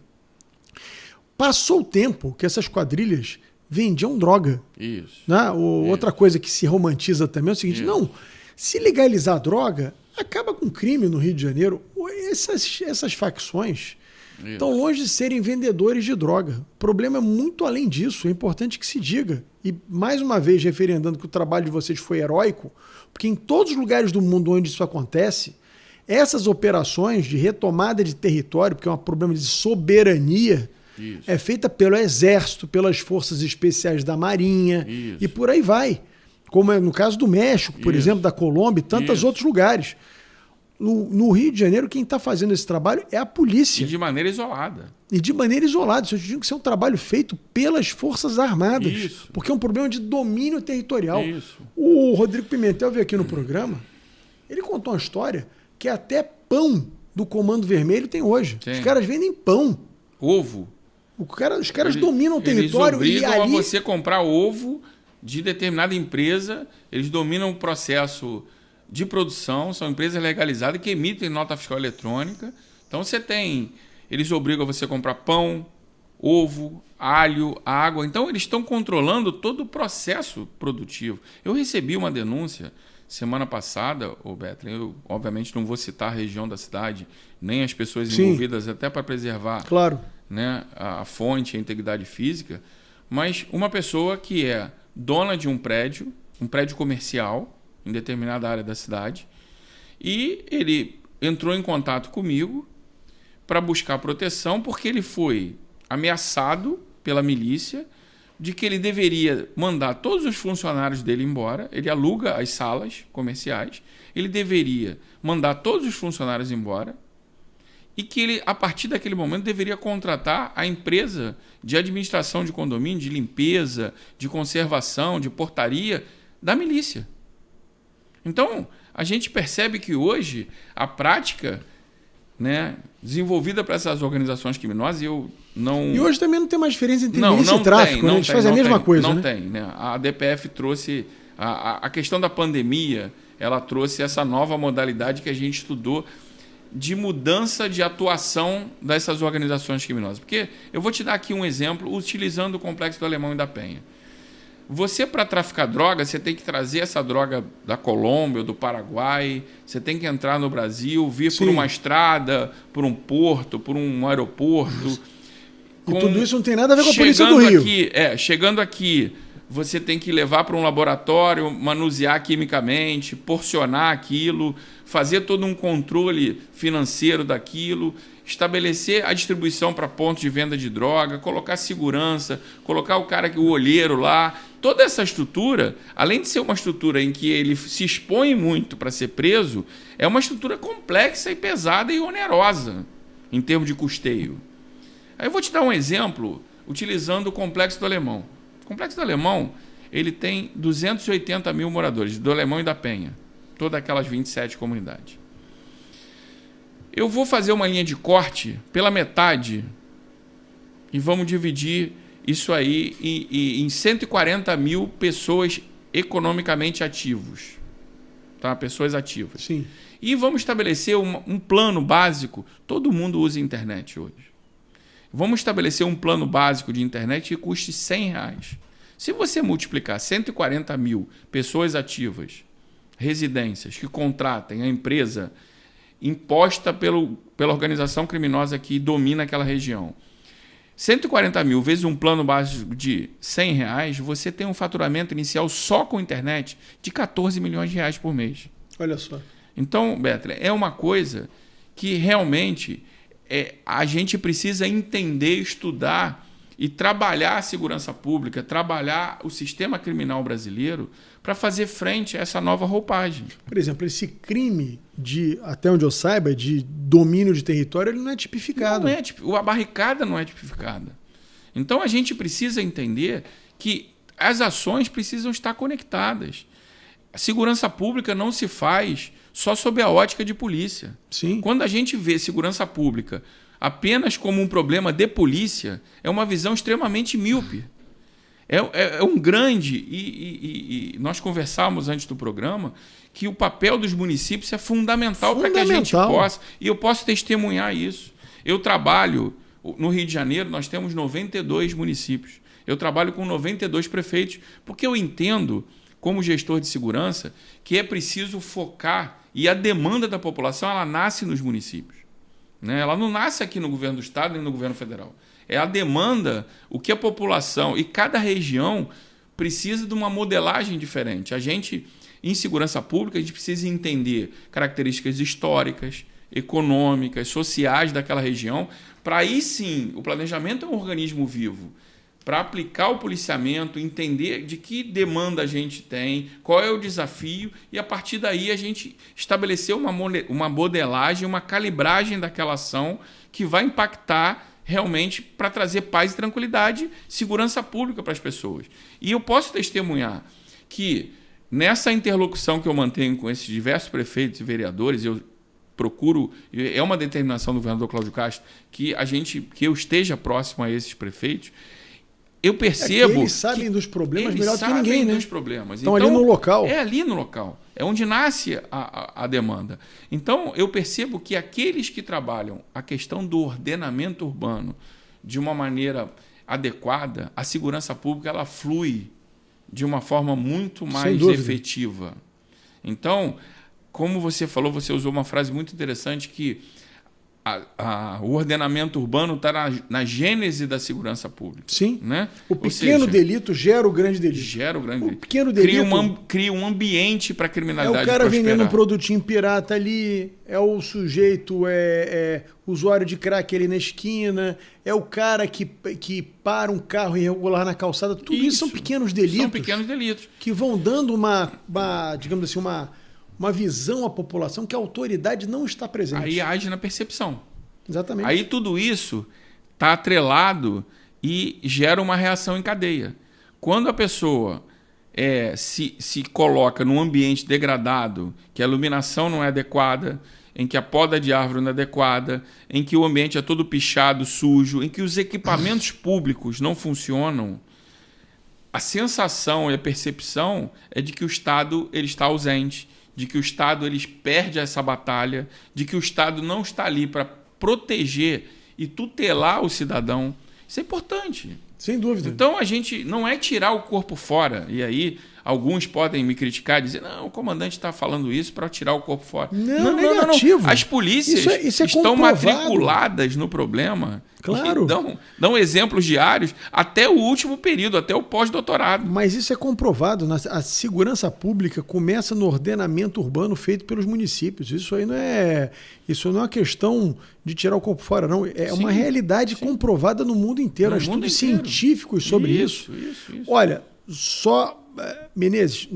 passou o tempo que essas quadrilhas vendiam droga. Isso. Né? Outra coisa que se romantiza também é o seguinte: não, se legalizar a droga, acaba com crime no Rio de Janeiro. Essas facções estão longe de serem vendedores de droga. O problema é muito além disso, é importante que se diga. E, mais uma vez, referendando que o trabalho de vocês foi heróico, porque em todos os lugares do mundo onde isso acontece, essas operações de retomada de território, porque é um problema de soberania, é feita pelo Exército, pelas Forças Especiais da Marinha e por aí vai. Como é no caso do México, por exemplo, da Colômbia e tantos outros lugares. No Rio de Janeiro, quem está fazendo esse trabalho é a polícia. E de maneira isolada. Isso tinha que ser um trabalho feito pelas Forças Armadas. Isso. Porque é um problema de domínio territorial. Isso. O Rodrigo Pimentel veio aqui no programa, ele contou uma história que até pão do Comando Vermelho tem hoje. Os caras vendem pão. Ovo. Os caras dominam o território. Eles obrigam a você comprar ovo de determinada empresa, eles dominam o processo de produção, são empresas legalizadas que emitem nota fiscal eletrônica. Então eles obrigam a você a comprar pão, ovo, alho, água. Então eles estão controlando todo o processo produtivo. Eu recebi uma denúncia semana passada, Bethlen, eu obviamente não vou citar a região da cidade, nem as pessoas envolvidas, até para preservar né, a fonte, a integridade física, mas uma pessoa que é dona de um prédio comercial, em determinada área da cidade, e ele entrou em contato comigo para buscar proteção porque ele foi ameaçado pela milícia de que ele deveria mandar todos os funcionários dele embora. Ele aluga as salas comerciais, ele deveria mandar todos os funcionários embora e que ele, a partir daquele momento, deveria contratar a empresa de administração de condomínio, de limpeza, de conservação, de portaria da milícia. Então, a gente percebe que hoje a prática, né, desenvolvida para essas organizações criminosas, E hoje também não tem mais diferença entre milícia e tráfico, né? Eles fazem a mesma coisa. Não tem, né? A DPF trouxe... A questão da pandemia, ela trouxe essa nova modalidade que a gente estudou de mudança de atuação dessas organizações criminosas. Porque eu vou te dar aqui um exemplo utilizando o Complexo do Alemão e da Penha. Você, para traficar droga, você tem que trazer essa droga da Colômbia, do Paraguai, você tem que entrar no Brasil, vir por uma estrada, por um porto, por um aeroporto. E tudo isso não tem nada a ver com a polícia do Rio. Chegando aqui, você tem que levar para um laboratório, manusear quimicamente, porcionar aquilo, fazer todo um controle financeiro daquilo, estabelecer a distribuição para pontos de venda de droga, colocar segurança, colocar o olheiro lá. Toda essa estrutura, além de ser uma estrutura em que ele se expõe muito para ser preso, é uma estrutura complexa e pesada e onerosa em termos de custeio. Aí eu vou te dar um exemplo utilizando o Complexo do Alemão. O Complexo do Alemão, ele tem 280 mil moradores, do Alemão e da Penha, todas aquelas 27 comunidades. Eu vou fazer uma linha de corte pela metade e vamos dividir isso aí em 140 mil pessoas economicamente ativos, tá? Pessoas ativas. Sim. E vamos estabelecer um plano básico. Todo mundo usa internet hoje. Vamos estabelecer um plano básico de internet que custe R$100. Se você multiplicar 140 mil pessoas ativas, residências, que contratem a empresa imposta pela organização criminosa que domina aquela região, 140 mil vezes um plano básico de R$100, você tem um faturamento inicial só com internet de 14 milhões de reais por mês. Olha só. Então, Betley, é uma coisa que realmente a gente precisa entender, estudar e trabalhar a segurança pública, trabalhar o sistema criminal brasileiro para fazer frente a essa nova roupagem. Por exemplo, esse crime até onde eu saiba, de domínio de território, ele não é tipificado. Não é, a barricada não é tipificada. Então a gente precisa entender que as ações precisam estar conectadas. A segurança pública não se faz só sob a ótica de polícia. Sim. Quando a gente vê segurança pública apenas como um problema de polícia, é uma visão extremamente míope. É um grande... E nós conversávamos antes do programa que o papel dos municípios é fundamental para que a gente possa... E eu posso testemunhar isso. Eu trabalho... No Rio de Janeiro, nós temos 92 municípios. Eu trabalho com 92 prefeitos, porque eu entendo, como gestor de segurança, que é preciso focar, e a demanda da população ela nasce nos municípios. Né? Ela não nasce aqui no governo do Estado nem no governo federal. É a demanda, o que a população e cada região precisa de uma modelagem diferente. A gente, em segurança pública, a gente precisa entender características históricas, econômicas, sociais daquela região, para aí sim, o planejamento é um organismo vivo, para aplicar o policiamento, entender de que demanda a gente tem, qual é o desafio, e a partir daí a gente estabelecer uma modelagem, uma calibragem daquela ação que vai impactar realmente para trazer paz e tranquilidade, segurança pública para as pessoas. E eu posso testemunhar que nessa interlocução que eu mantenho com esses diversos prefeitos e vereadores, eu procuro, é uma determinação do governador Cláudio Castro, que eu esteja próximo a esses prefeitos. Eu percebo que eles sabem dos problemas melhor do que ninguém, né? Eles sabem dos problemas. Estão ali no local. É ali no local. É onde nasce a demanda. Então, eu percebo que aqueles que trabalham a questão do ordenamento urbano de uma maneira adequada, a segurança pública ela flui de uma forma muito mais efetiva. Então, como você falou, você usou uma frase muito interessante que o ordenamento urbano está na gênese da segurança pública. Sim. Né? O pequeno delito gera o grande delito. Gera o grande delito. O pequeno delito cria um ambiente para a criminalidade prosperar. É o cara prosperar. vendendo um produtinho pirata ali, é o sujeito, usuário de crack ali na esquina, é o cara que para um carro irregular na calçada. Tudo isso são pequenos delitos. São pequenos delitos. Que vão dando digamos assim, uma visão à população que a autoridade não está presente. Aí age na percepção. Exatamente. Aí tudo isso está atrelado e gera uma reação em cadeia. Quando a pessoa se coloca num ambiente degradado, que a iluminação não é adequada, em que a poda de árvore não é adequada, em que o ambiente é todo pichado, sujo, em que os equipamentos públicos não funcionam, a sensação e a percepção é de que o Estado ele está ausente, de que o Estado ele perde essa batalha, de que o Estado não está ali para proteger e tutelar o cidadão. Isso é importante. Sem dúvida. Então, a gente não é tirar o corpo fora. E aí, alguns podem me criticar e dizer, não, o comandante está falando isso para tirar o corpo fora. Não, negativo. Não. As polícias isso é estão comprovado. Matriculadas no problema. Claro. Dão exemplos diários até o último período, até o pós-doutorado. Mas isso é comprovado. A segurança pública começa no ordenamento urbano feito pelos municípios. Isso aí não é uma questão de tirar o corpo fora, não. É uma realidade comprovada no mundo inteiro. Há estudos científicos sobre isso. Olha, Menezes,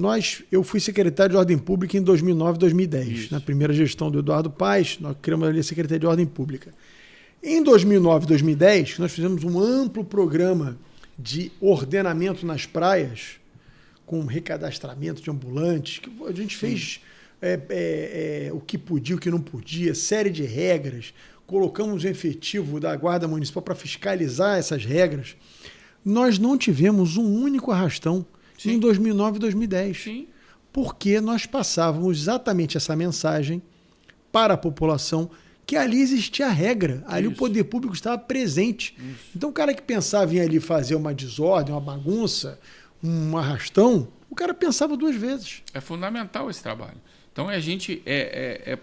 eu fui secretário de Ordem Pública em 2009 e 2010. Na primeira gestão do Eduardo Paes, nós criamos ali a Secretaria de Ordem Pública. Em 2009 e 2010, nós fizemos um amplo programa de ordenamento nas praias, com recadastramento de ambulantes, que a gente fez o que podia, o que não podia, série de regras, colocamos um efetivo da Guarda Municipal para fiscalizar essas regras. Nós não tivemos um único arrastão em 2009 e 2010, porque nós passávamos exatamente essa mensagem para a população que ali existia a regra, ali o poder público estava presente. Então o cara que pensava em ali fazer uma desordem, uma bagunça, um arrastão, o cara pensava duas vezes. É fundamental esse trabalho. Então a gente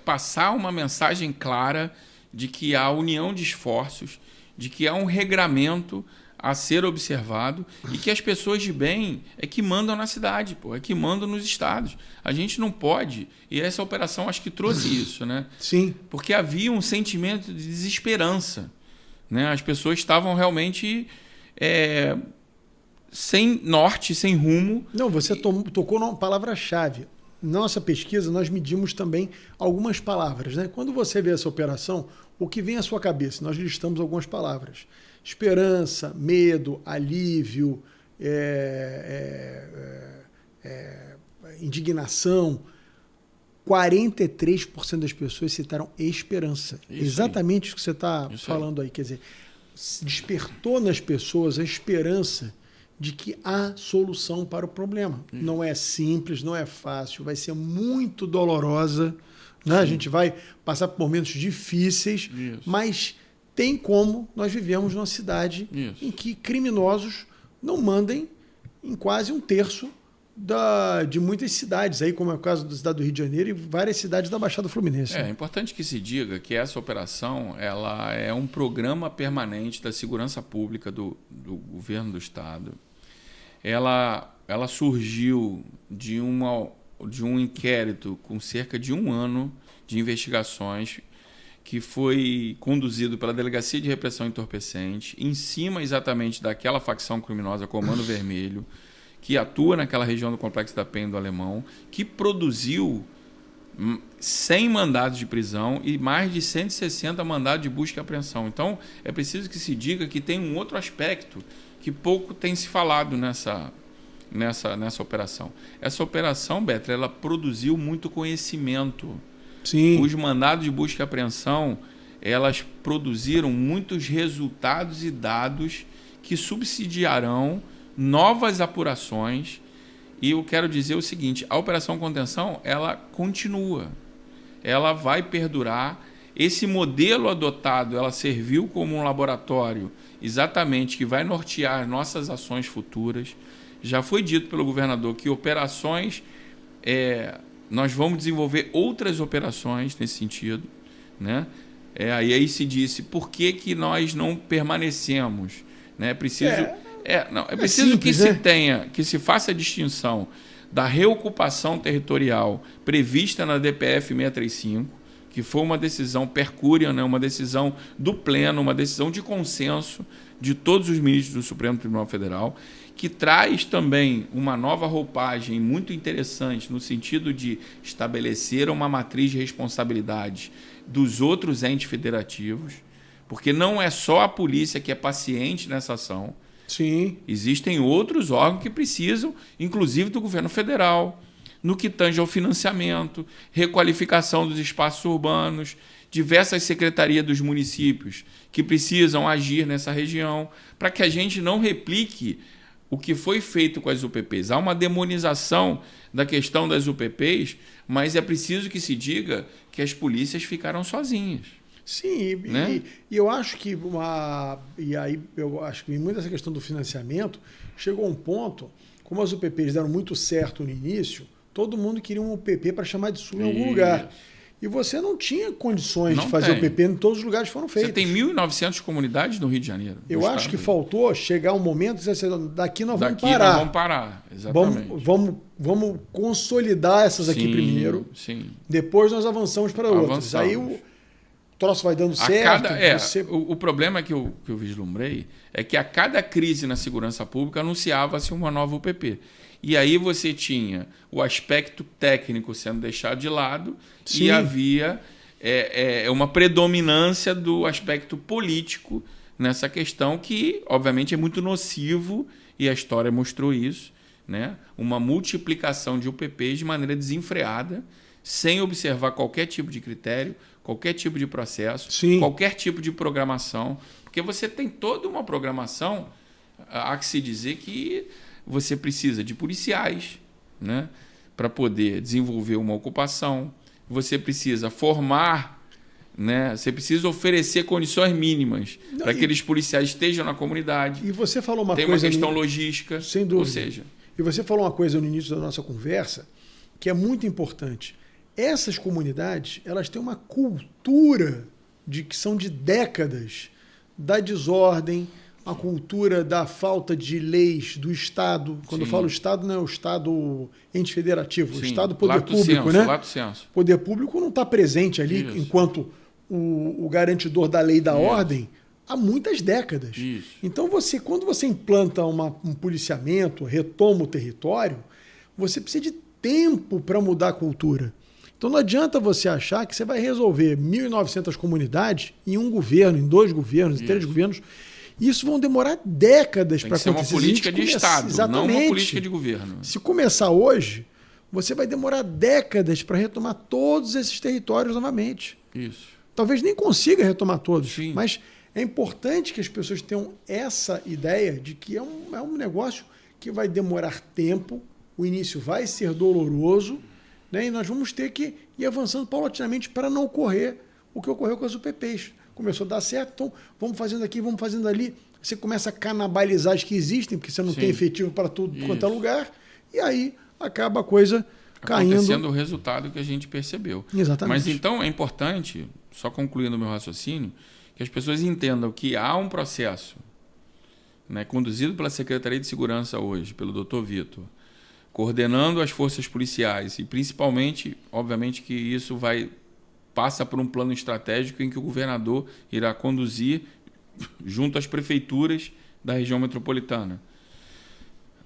passar uma mensagem clara de que há união de esforços, de que há um regramento a ser observado e que as pessoas de bem é que mandam na cidade, é que mandam nos estados. A gente não pode, e essa operação acho que trouxe isso, né? Sim. Porque havia um sentimento de desesperança, né? As pessoas estavam realmente sem norte, sem rumo. Não, você tocou numa palavra-chave. Nossa pesquisa, nós medimos também algumas palavras, né? Quando você vê essa operação, o que vem à sua cabeça? Nós listamos algumas palavras. Esperança, medo, alívio, indignação. 43% das pessoas citaram esperança. Exatamente o que você está falando aí. Quer dizer, despertou nas pessoas a esperança de que há solução para o problema. Não é simples, não é fácil, vai ser muito dolorosa, né? A gente vai passar por momentos difíceis, mas tem como nós vivemos numa cidade em que criminosos não mandem em quase um terço de muitas cidades, aí, como é o caso da cidade do Rio de Janeiro e várias cidades da Baixada Fluminense. É importante que se diga que essa operação ela é um programa permanente da segurança pública do governo do Estado. Ela surgiu de um inquérito com cerca de 1 ano de investigações que foi conduzido pela Delegacia de Repressão Entorpecente, em cima exatamente daquela facção criminosa Comando Vermelho, que atua naquela região do Complexo da Penha e do Alemão, que produziu 100 mandados de prisão e mais de 160 mandados de busca e apreensão. Então, é preciso que se diga que tem um outro aspecto que pouco tem se falado nessa operação. Essa operação, Beto, ela produziu muito conhecimento. Sim. Os mandados de busca e apreensão, elas produziram muitos resultados e dados que subsidiarão novas apurações. E eu quero dizer o seguinte, a Operação Contenção, ela continua. Ela vai perdurar. Esse modelo adotado, ela serviu como um laboratório exatamente que vai nortear nossas ações futuras. Já foi dito pelo governador que operações... nós vamos desenvolver outras operações nesse sentido, né? E aí se disse, por que nós não permanecemos? Né? É preciso simples, que se faça a distinção da reocupação territorial prevista na DPF 635, que foi uma decisão percúria, né? Uma decisão do Pleno, uma decisão de consenso de todos os ministros do Supremo Tribunal Federal, que traz também uma nova roupagem muito interessante no sentido de estabelecer uma matriz de responsabilidade dos outros entes federativos, porque não é só a polícia que é paciente nessa ação. Sim. Existem outros órgãos que precisam, inclusive do governo federal, no que tange ao financiamento, requalificação dos espaços urbanos, diversas secretarias dos municípios que precisam agir nessa região, para que a gente não replique o que foi feito com as UPPs. Há uma demonização da questão das UPPs, mas é preciso que se diga que as polícias ficaram sozinhas. Sim, né? e eu acho que eu acho que muito essa questão do financiamento chegou a um ponto, como as UPPs deram muito certo no início, todo mundo queria um UPP para chamar de sua em algum lugar. E você não tinha condições de fazer UPP em todos os lugares que foram feitos. Você tem 1.900 comunidades no Rio de Janeiro. Eu acho que faltou chegar um momento e dizer assim, daqui nós vamos parar. Daqui nós vamos parar, exatamente. Vamos consolidar essas aqui primeiro. Sim. Depois nós avançamos para outras. Aí o troço vai dando certo. O problema que eu vislumbrei é que a cada crise na segurança pública anunciava-se uma nova UPP. E aí você tinha o aspecto técnico sendo deixado de lado. Sim. E havia uma predominância do aspecto político nessa questão que, obviamente, é muito nocivo, e a história mostrou isso, né? Uma multiplicação de UPPs de maneira desenfreada, sem observar qualquer tipo de critério, qualquer tipo de processo, Sim. qualquer tipo de programação, porque você tem toda uma programação, há que se dizer que você precisa de policiais, né, para poder desenvolver uma ocupação, você precisa formar, né, você precisa oferecer condições mínimas para que aqueles policiais estejam na comunidade. E você falou uma coisa... Tem uma questão logística. Sem dúvida. Ou seja... E você falou uma coisa no início da nossa conversa que é muito importante. Essas comunidades, elas têm uma cultura que são de décadas da desordem, a cultura da falta de leis do Estado. Quando eu falo Estado, não é o Estado ente federativo, o Estado poder público, né? Poder público não está presente ali enquanto o garantidor da lei e da ordem há muitas décadas. Isso. Então, quando você implanta um policiamento, retoma o território, você precisa de tempo para mudar a cultura. Então não adianta você achar que você vai resolver 1.900 comunidades em um governo, em 2 governos, em 3 governos. Isso vão demorar décadas para acontecer. Tem que ser uma política de Estado, exatamente, não uma política de governo. Se começar hoje, você vai demorar décadas para retomar todos esses territórios novamente. Isso. Talvez nem consiga retomar todos, mas é importante que as pessoas tenham essa ideia de que é um negócio que vai demorar tempo, o início vai ser doloroso, né? E nós vamos ter que ir avançando paulatinamente para não ocorrer o que ocorreu com as UPPs. Começou a dar certo, então vamos fazendo aqui, vamos fazendo ali. Você começa a canibalizar as que existem, porque você não tem efetivo para tudo quanto é lugar, e aí acaba a coisa caindo. Acontecendo o resultado que a gente percebeu. Exatamente. Mas então é importante, só concluindo o meu raciocínio, que as pessoas entendam que há um processo, né, conduzido pela Secretaria de Segurança hoje, pelo Dr. Vitor, coordenando as forças policiais, e principalmente, obviamente, que isso passa por um plano estratégico em que o governador irá conduzir junto às prefeituras da região metropolitana,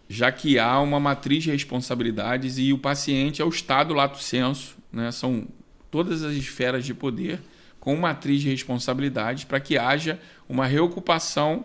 já que há uma matriz de responsabilidades e o paciente é o Estado lato sensu, né? São todas as esferas de poder com matriz de responsabilidades para que haja uma reocupação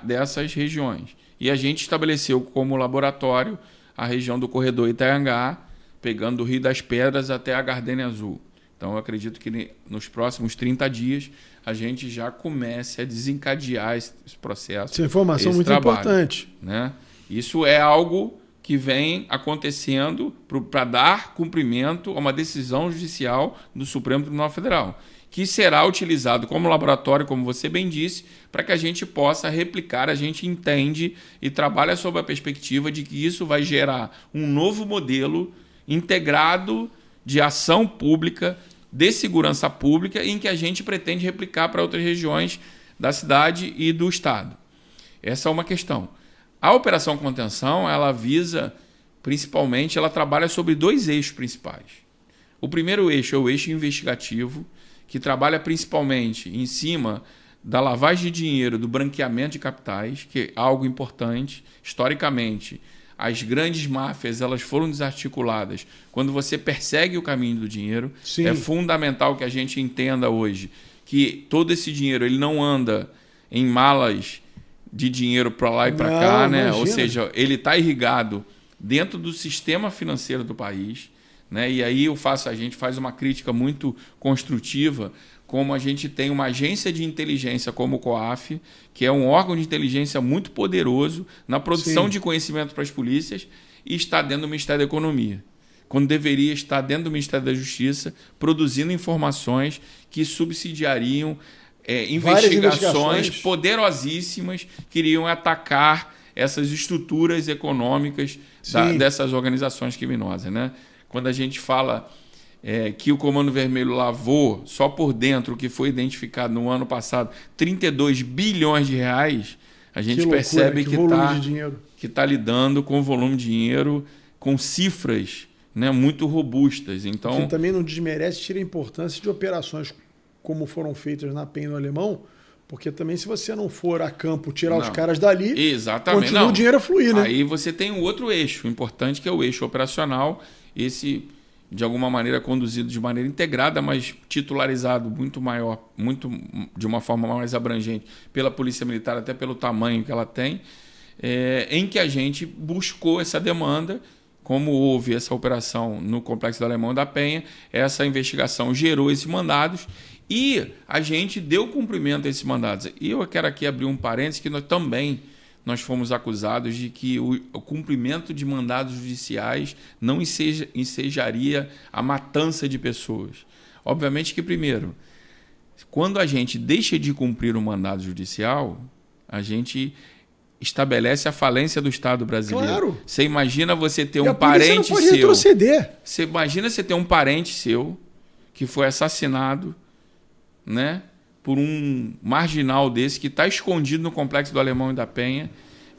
dessas regiões. E a gente estabeleceu como laboratório a região do corredor Itaiangá, pegando do Rio das Pedras até a Gardênia Azul. Então, eu acredito que nos próximos 30 dias a gente já comece a desencadear esse processo. Essa informação muito importante. Né? Isso é algo que vem acontecendo para dar cumprimento a uma decisão judicial do Supremo Tribunal Federal, que será utilizado como laboratório, como você bem disse, para que a gente possa replicar. A gente entende e trabalha sob a perspectiva de que isso vai gerar um novo modelo integrado de ação pública, de segurança pública, em que a gente pretende replicar para outras regiões da cidade e do Estado. Essa é uma questão. A operação contenção, ela visa, principalmente, ela trabalha sobre 2 eixos principais. O primeiro eixo é o eixo investigativo, que trabalha principalmente em cima da lavagem de dinheiro, do branqueamento de capitais, que é algo importante. Historicamente, as grandes máfias elas foram desarticuladas quando você persegue o caminho do dinheiro. Sim. É fundamental que a gente entenda hoje que todo esse dinheiro ele não anda em malas de dinheiro para lá e para cá, né? Ou seja, ele está irrigado dentro do sistema financeiro do país, né? E aí a gente faz uma crítica muito construtiva, como a gente tem uma agência de inteligência como o COAF, que é um órgão de inteligência muito poderoso na produção de conhecimento para as polícias e está dentro do Ministério da Economia. quando deveria estar dentro do Ministério da Justiça, produzindo informações que subsidiariam investigações poderosíssimas que iriam atacar essas estruturas econômicas dessas organizações criminosas, né? Quando a gente fala que o Comando Vermelho lavou, só por dentro, o que foi identificado no ano passado, 32 bilhões de reais, a gente percebe que está lidando com volume de dinheiro, com cifras, né, muito robustas. Então, que também não desmerece, tira a importância de operações como foram feitas na Penha e no Alemão, porque também se você não for a campo tirar os caras dali, continua o dinheiro a fluir, né? Aí você tem um outro eixo importante, que é o eixo operacional, esse de alguma maneira conduzido de maneira integrada, mas titularizado muito maior, de uma forma mais abrangente pela Polícia Militar, até pelo tamanho que ela tem, em que a gente buscou essa demanda. Como houve essa operação no Complexo do Alemão e da Penha, essa investigação gerou esses mandados e a gente deu cumprimento a esses mandados. E eu quero aqui abrir um parênteses que nós fomos acusados de que o cumprimento de mandados judiciais não ensejaria a matança de pessoas. Obviamente que, primeiro, quando a gente deixa de cumprir um mandado judicial, a gente estabelece a falência do Estado brasileiro. Claro. Você imagina você ter um parente não pode seu. Retroceder. Você imagina você ter um parente seu que foi assassinado, né, por um marginal desse que está escondido no Complexo do Alemão e da Penha.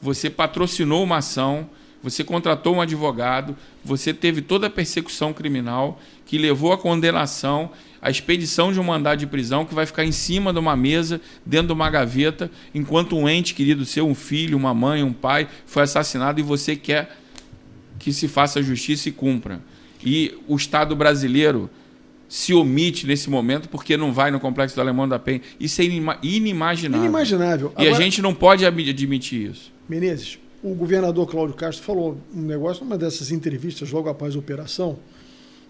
Você patrocinou uma ação, você contratou um advogado, você teve toda a persecução criminal que levou à condenação, a expedição de um mandado de prisão que vai ficar em cima de uma mesa, dentro de uma gaveta, enquanto um ente querido seu, um filho, uma mãe, um pai, foi assassinado e você quer que se faça justiça e cumpra. E o Estado brasileiro se omite nesse momento porque não vai no Complexo do Alemão da Penha. Isso é inimaginável. Inimaginável. E agora, a gente não pode admitir isso. Menezes, o governador Cláudio Castro falou um negócio numa dessas entrevistas logo após a operação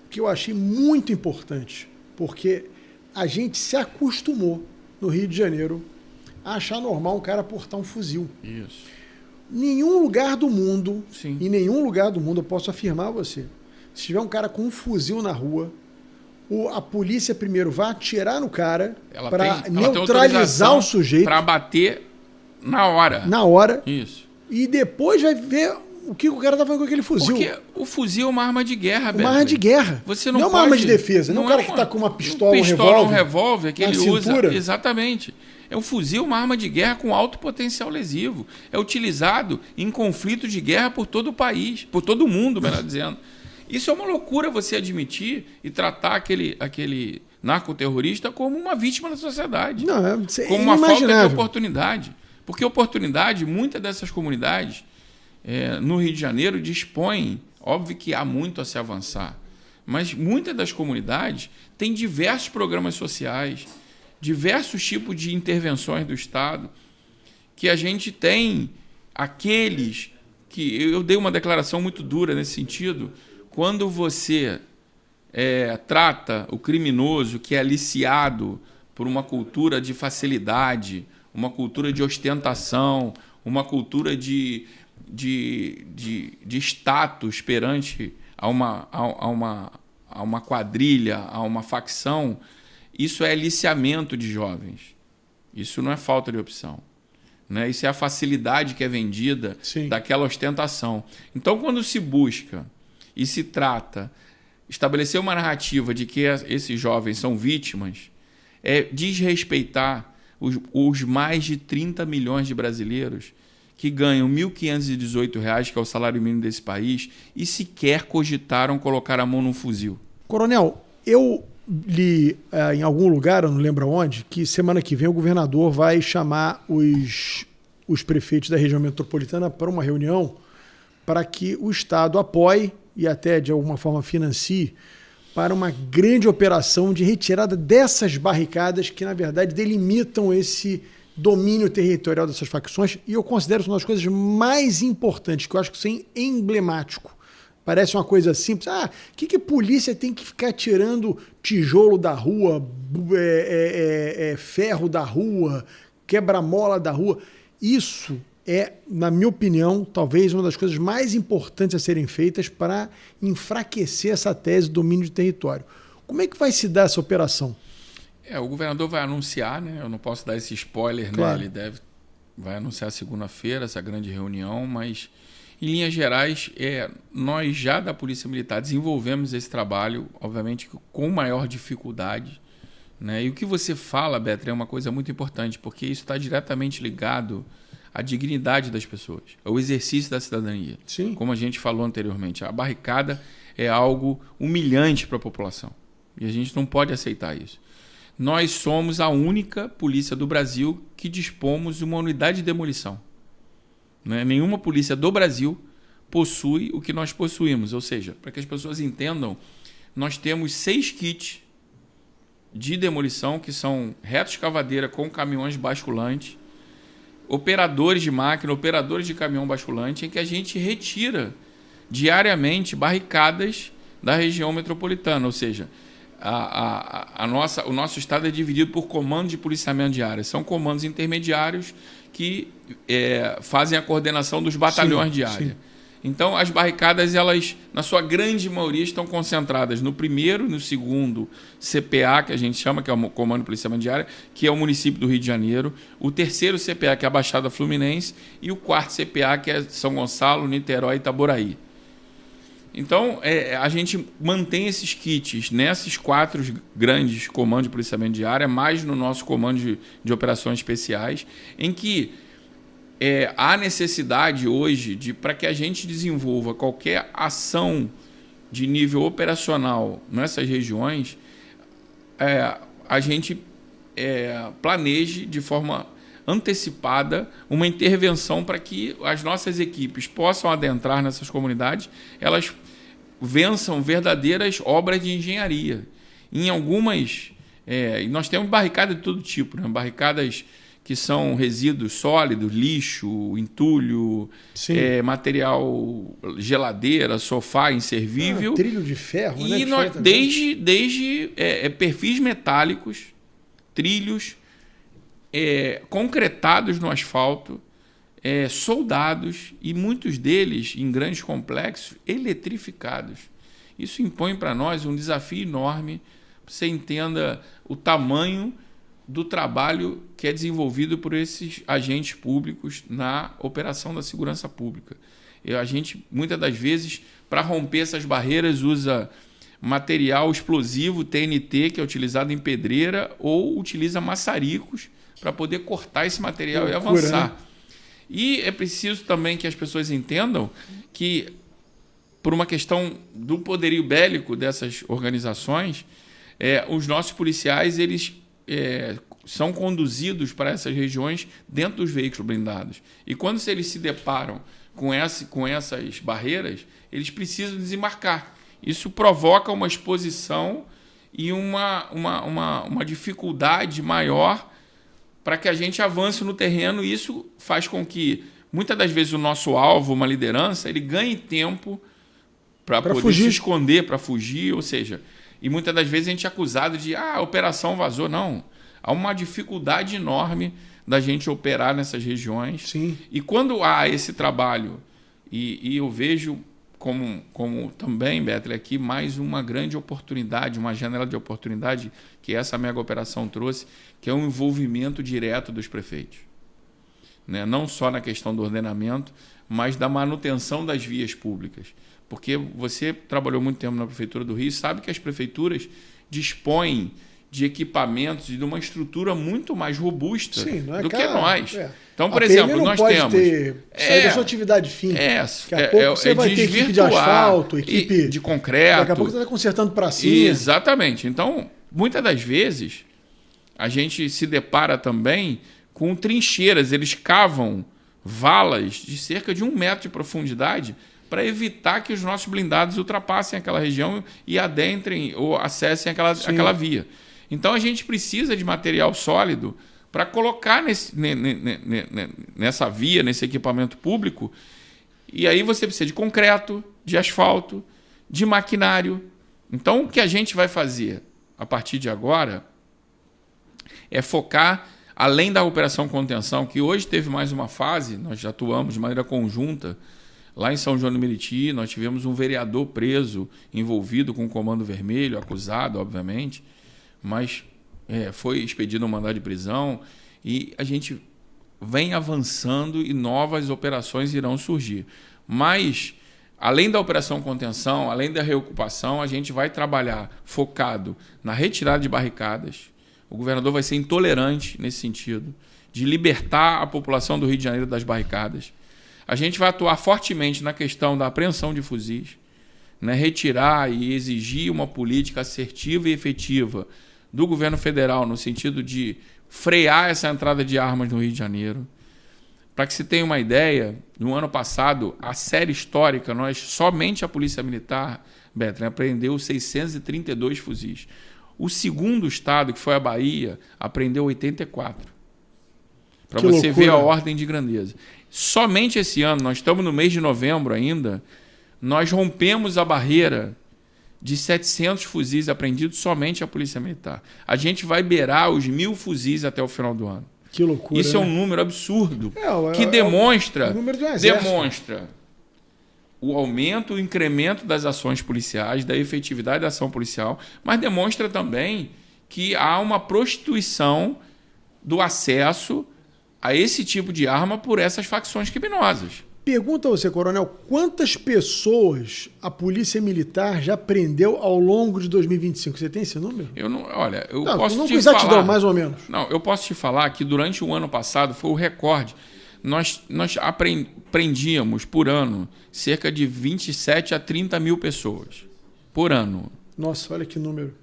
que eu achei muito importante, porque a gente se acostumou no Rio de Janeiro a achar normal um cara portar um fuzil. Isso. Nenhum lugar do mundo, Sim. em nenhum lugar do mundo, eu posso afirmar a você, se tiver um cara com um fuzil na rua, a polícia primeiro vai atirar no cara para neutralizar o sujeito. Para bater na hora. Na hora. Isso. E depois vai ver o que o cara tá fazendo com aquele fuzil. Porque o fuzil é uma arma de guerra, Beto. Uma arma de guerra. Você não é uma arma de defesa. Não é um cara que tá com uma pistola, um revólver que ele usa. Exatamente. É um fuzil, uma arma de guerra com alto potencial lesivo. É utilizado em conflitos de guerra por todo o país, por todo o mundo, melhor dizendo. Isso é uma loucura você admitir e tratar aquele narcoterrorista como uma vítima da sociedade. Não, como uma falta de oportunidade. Porque oportunidade, muitas dessas comunidades no Rio de Janeiro dispõem, óbvio que há muito a se avançar, mas muitas das comunidades têm diversos programas sociais, diversos tipos de intervenções do Estado, que a gente tem aqueles que... Eu dei uma declaração muito dura nesse sentido. Quando você trata o criminoso que é aliciado por uma cultura de facilidade, uma cultura de ostentação, uma cultura de status perante a uma quadrilha, a uma facção, isso é aliciamento de jovens. Isso não é falta de opção. Né? Isso é a facilidade que é vendida daquela ostentação. Então, quando se busca e se trata, estabelecer uma narrativa de que esses jovens são vítimas, é desrespeitar os mais de 30 milhões de brasileiros que ganham R$ 1.518, que é o salário mínimo desse país, e sequer cogitaram colocar a mão num fuzil. Coronel, eu li em algum lugar, eu não lembro onde, que semana que vem o governador vai chamar os prefeitos da região metropolitana para uma reunião para que o Estado apoie e até de alguma forma financie para uma grande operação de retirada dessas barricadas que, na verdade, delimitam esse domínio territorial dessas facções. E eu considero isso uma das coisas mais importantes, que eu acho que isso é emblemático. Parece uma coisa simples. O que a polícia tem que ficar tirando tijolo da rua, ferro da rua, quebra-mola da rua? Isso é, na minha opinião, talvez uma das coisas mais importantes a serem feitas para enfraquecer essa tese do domínio de território. Como é que vai se dar essa operação? O governador vai anunciar, né? Eu não posso dar esse spoiler, claro, né? Ele vai anunciar segunda-feira essa grande reunião, mas em linhas gerais, nós já da Polícia Militar desenvolvemos esse trabalho, obviamente com maior dificuldade, né? E o que você fala, Beto, é uma coisa muito importante, porque isso está diretamente ligado à dignidade das pessoas, ao exercício da cidadania. Sim. Como a gente falou anteriormente, a barricada é algo humilhante para a população e a gente não pode aceitar isso. Nós somos a única polícia do Brasil que dispomos de uma unidade de demolição. Né? Nenhuma polícia do Brasil possui o que nós possuímos. Ou seja, para que as pessoas entendam, nós temos 6 kits de demolição, que são reto-escavadeira com caminhões basculantes, operadores de máquina, operadores de caminhão basculante, em que a gente retira diariamente barricadas da região metropolitana. Ou seja, o nosso estado é dividido por comandos de policiamento de área. São comandos intermediários que fazem a coordenação dos batalhões de área. Sim. Então, as barricadas, elas, na sua grande maioria, estão concentradas no primeiro, no segundo CPA, que a gente chama, que é o Comando de Policiamento de Área, que é o município do Rio de Janeiro, o terceiro CPA, que é a Baixada Fluminense, e o quarto CPA, que é São Gonçalo, Niterói e Itaboraí. Então, a gente mantém esses kits nesses 4 grandes comandos de policiamento de área, mais no nosso comando de operações especiais, em que há necessidade hoje para que a gente desenvolva qualquer ação de nível operacional nessas regiões, a gente planeje de forma antecipada uma intervenção para que as nossas equipes possam adentrar nessas comunidades, elas vençam verdadeiras obras de engenharia. Em algumas, nós temos barricadas de todo tipo, né? Barricadas que são resíduos sólidos, lixo, entulho, material, geladeira, sofá inservível. Trilho de ferro, e né? Desde perfis metálicos, trilhos concretados no asfalto, soldados e muitos deles, em grandes complexos, eletrificados. Isso impõe para nós um desafio enorme, para que você entenda o tamanho do trabalho que é desenvolvido por esses agentes públicos na operação da segurança pública. A gente, muitas das vezes, para romper essas barreiras, usa material explosivo TNT, que é utilizado em pedreira, ou utiliza maçaricos para poder cortar esse material e avançar. Né? E é preciso também que as pessoas entendam que, por uma questão do poderio bélico dessas organizações, os nossos policiais eles são conduzidos para essas regiões dentro dos veículos blindados. E quando eles se deparam com essas barreiras, eles precisam desembarcar. Isso provoca uma exposição e uma dificuldade maior para que a gente avance no terreno. E isso faz com que, muitas das vezes, o nosso alvo, uma liderança, ele ganhe tempo para poder fugir. Se esconder, para fugir, ou seja... E muitas das vezes a gente é acusado de a operação vazou. Não. Há uma dificuldade enorme da gente operar nessas regiões. Sim. E quando há esse trabalho, e eu vejo como também, Beto, aqui mais uma grande oportunidade, uma janela de oportunidade que essa mega operação trouxe, que é um envolvimento direto dos prefeitos. Né? Não só na questão do ordenamento, mas da manutenção das vias públicas. Porque você trabalhou muito tempo na Prefeitura do Rio e sabe que as prefeituras dispõem de equipamentos e de uma estrutura muito mais robusta do que nós. Então, por exemplo, nós temos... Sair da sua atividade fim. Daqui a pouco você vai ter equipe de asfalto, equipe de concreto. Daqui a pouco você está consertando pracinha. Exatamente. Então, muitas das vezes, a gente se depara também com trincheiras. Eles cavam valas de cerca de 1 metro de profundidade para evitar que os nossos blindados ultrapassem aquela região e adentrem ou acessem aquela via. Então, a gente precisa de material sólido para colocar nessa via, nesse equipamento público. E aí você precisa de concreto, de asfalto, de maquinário. Então, o que a gente vai fazer a partir de agora é focar além da operação contenção, que hoje teve mais uma fase, nós já atuamos de maneira conjunta. Lá em São João do Meriti, nós tivemos um vereador preso, envolvido com o Comando Vermelho, acusado, obviamente, mas foi expedido um mandado de prisão e a gente vem avançando e novas operações irão surgir. Mas, além da operação contenção, além da reocupação, a gente vai trabalhar focado na retirada de barricadas. O governador vai ser intolerante nesse sentido, de libertar a população do Rio de Janeiro das barricadas. A gente vai atuar fortemente na questão da apreensão de fuzis, né? Retirar e exigir uma política assertiva e efetiva do governo federal no sentido de frear essa entrada de armas no Rio de Janeiro. Para que se tenha uma ideia, no ano passado, a série histórica, somente a Polícia Militar, Beto, apreendeu 632 fuzis. O segundo estado, que foi a Bahia, apreendeu 84. Para você ver a ordem de grandeza. Somente esse ano, nós estamos no mês de novembro ainda, nós rompemos a barreira de 700 fuzis apreendidos somente a Polícia Militar. A gente vai beirar os 1.000 fuzis até o final do ano. Que loucura. Isso é um número absurdo, que demonstra o aumento, o incremento das ações policiais, da efetividade da ação policial, mas demonstra também que há uma prostituição do acesso a esse tipo de arma por essas facções criminosas. Pergunta a você, Coronel, quantas pessoas a Polícia Militar já prendeu ao longo de 2025? Você tem esse número? Eu não, olha, eu não, posso não te falar... exatidão, mais ou menos. Não, eu posso te falar que durante o ano passado foi o recorde. Nós prendíamos por ano cerca de 27 a 30 mil pessoas por ano. Nossa, olha que número.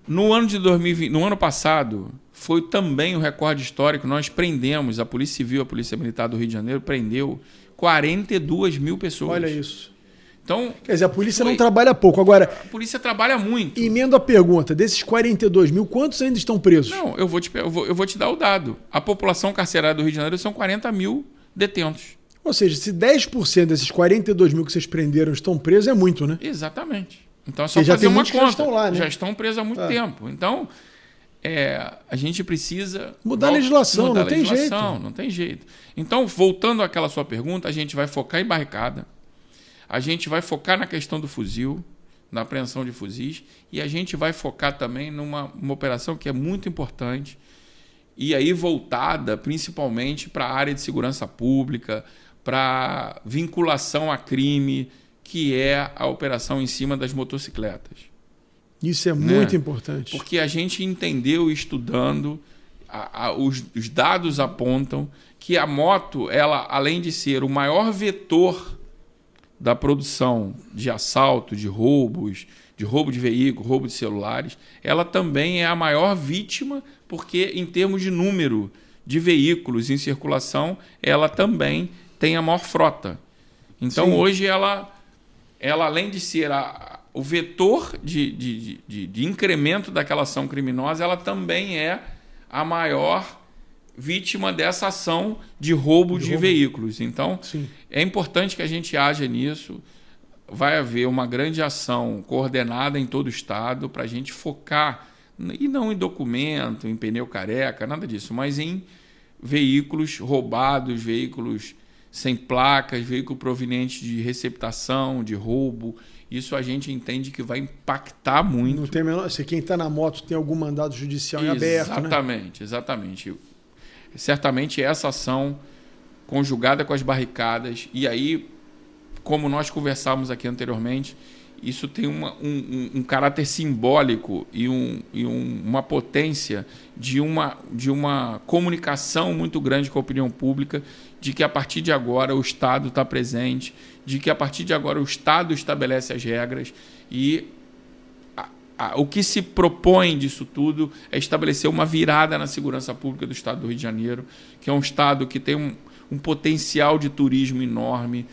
No ano de 2020, no ano passado, foi também o recorde histórico. Nós prendemos, a Polícia Civil, a Polícia Militar do Rio de Janeiro prendeu 42 mil pessoas. Olha isso. Então, quer dizer, a polícia não trabalha pouco. Agora, a polícia trabalha muito. Emendo a pergunta, desses 42 mil, quantos ainda estão presos? Não, eu vou te dar o dado. A população carcerária do Rio de Janeiro são 40 mil detentos. Ou seja, se 10% desses 42 mil que vocês prenderam estão presos, é muito, né? Exatamente. Então é só fazer uma conta. Já estão lá, né? Já estão presos há muito tempo. Então, a gente precisa... Mudar a legislação, não tem jeito. Então, voltando àquela sua pergunta, a gente vai focar em barricada, a gente vai focar na questão do fuzil, na apreensão de fuzis, e a gente vai focar também numa operação que é muito importante, e aí voltada principalmente para a área de segurança pública, para vinculação a crime, que é a operação em cima das motocicletas. Isso é muito importante. Porque a gente entendeu, estudando, os dados apontam que a moto, ela, além de ser o maior vetor da produção de assalto, de roubos, de roubo de veículo, roubo de celulares, ela também é a maior vítima, porque em termos de número de veículos em circulação, ela também tem a maior frota. Então, sim, hoje, ela além de ser o vetor de incremento daquela ação criminosa, ela também é a maior vítima dessa ação de roubo de veículos. Então, sim, é importante que a gente haja nisso. Vai haver uma grande ação coordenada em todo o estado para a gente focar, e não em documento, em pneu careca, nada disso, mas em veículos roubados, veículos sem placas, veículo proveniente de receptação, de roubo. Isso a gente entende que vai impactar muito. Não tem menor, se quem está na moto tem algum mandado judicial em aberto, né? Exatamente. Certamente essa ação conjugada com as barricadas, e aí, como nós conversávamos aqui anteriormente, isso tem um caráter simbólico e uma potência de uma comunicação muito grande com a opinião pública, de que a partir de agora o Estado está presente, de que a partir de agora o Estado estabelece as regras, e o que se propõe disso tudo é estabelecer uma virada na segurança pública do Estado do Rio de Janeiro, que é um Estado que tem um potencial de turismo enorme,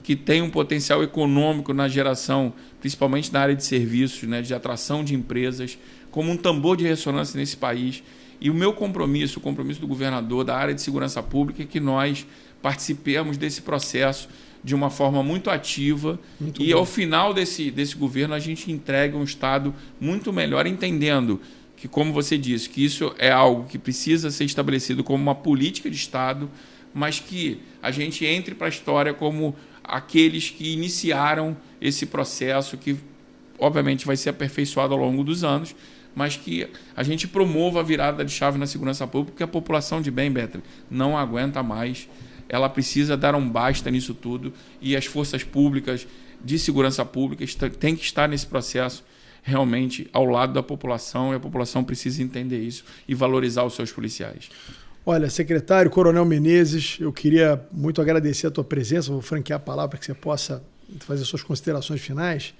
que tem um potencial econômico na geração, principalmente na área de serviços, né, de atração de empresas, como um tambor de ressonância nesse país. E o meu compromisso, o compromisso do governador, da área de segurança pública, é que nós participemos desse processo de uma forma muito ativa, e ao final desse governo a gente entrega um Estado muito melhor, entendendo que, como você disse, que isso é algo que precisa ser estabelecido como uma política de Estado, mas que a gente entre para a história como aqueles que iniciaram esse processo, que obviamente vai ser aperfeiçoado ao longo dos anos, mas que a gente promova a virada de chave na segurança pública, porque a população de bem, Beto, não aguenta mais. Ela precisa dar um basta nisso tudo, e as forças públicas de segurança pública têm que estar nesse processo realmente ao lado da população, e a população precisa entender isso e valorizar os seus policiais. Olha, secretário, Coronel Menezes, eu queria muito agradecer a tua presença, vou franquear a palavra para que você possa fazer suas considerações finais,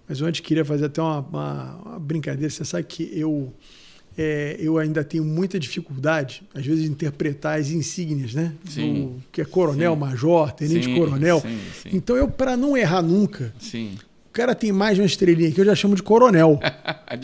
mas eu antes queria fazer até uma brincadeira. Você sabe que eu ainda tenho muita dificuldade, às vezes, de interpretar as insígnias, né? Sim. Que é coronel, sim, major, tenente, sim, coronel. Sim, sim. Então, eu, para não errar nunca, sim, o cara tem mais de uma estrelinha aqui, eu já chamo de coronel.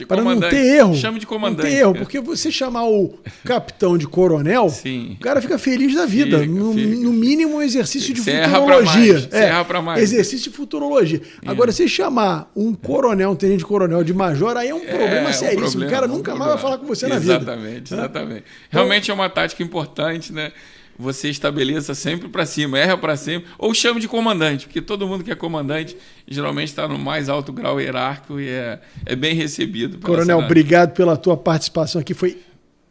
Para não ter erro. Chama de comandante. Não ter erro, porque você chamar o capitão de coronel, sim, o cara fica feliz da vida. Fica. No mínimo, um exercício de futurologia. Você erra para mais. Exercício de futurologia. Agora, se chamar um coronel, um tenente de coronel de major, aí é um problema seríssimo. O cara nunca mais vai falar com você na vida. Exatamente. Realmente é uma tática importante, né? Você estabeleça sempre para cima, erra para cima, ou chame de comandante, porque todo mundo que é comandante geralmente está no mais alto grau hierárquico e é bem recebido. Coronel, obrigado pela tua participação aqui, foi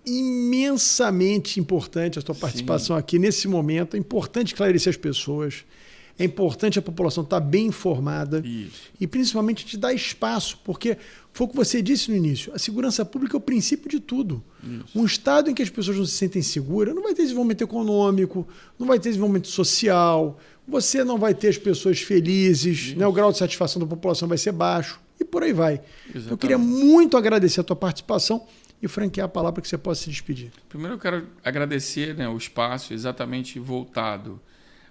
imensamente importante a tua participação, sim, aqui nesse momento. É importante esclarecer as pessoas, é importante a população estar bem informada. Isso. E principalmente te dar espaço, porque foi o que você disse no início, a segurança pública é o princípio de tudo. Isso. Um estado em que as pessoas não se sentem seguras não vai ter desenvolvimento econômico, não vai ter desenvolvimento social, você não vai ter as pessoas felizes, né? O grau de satisfação da população vai ser baixo e por aí vai. Então, eu queria muito agradecer a tua participação e franquear a palavra para que você possa se despedir. Primeiro eu quero agradecer, né, o espaço exatamente voltado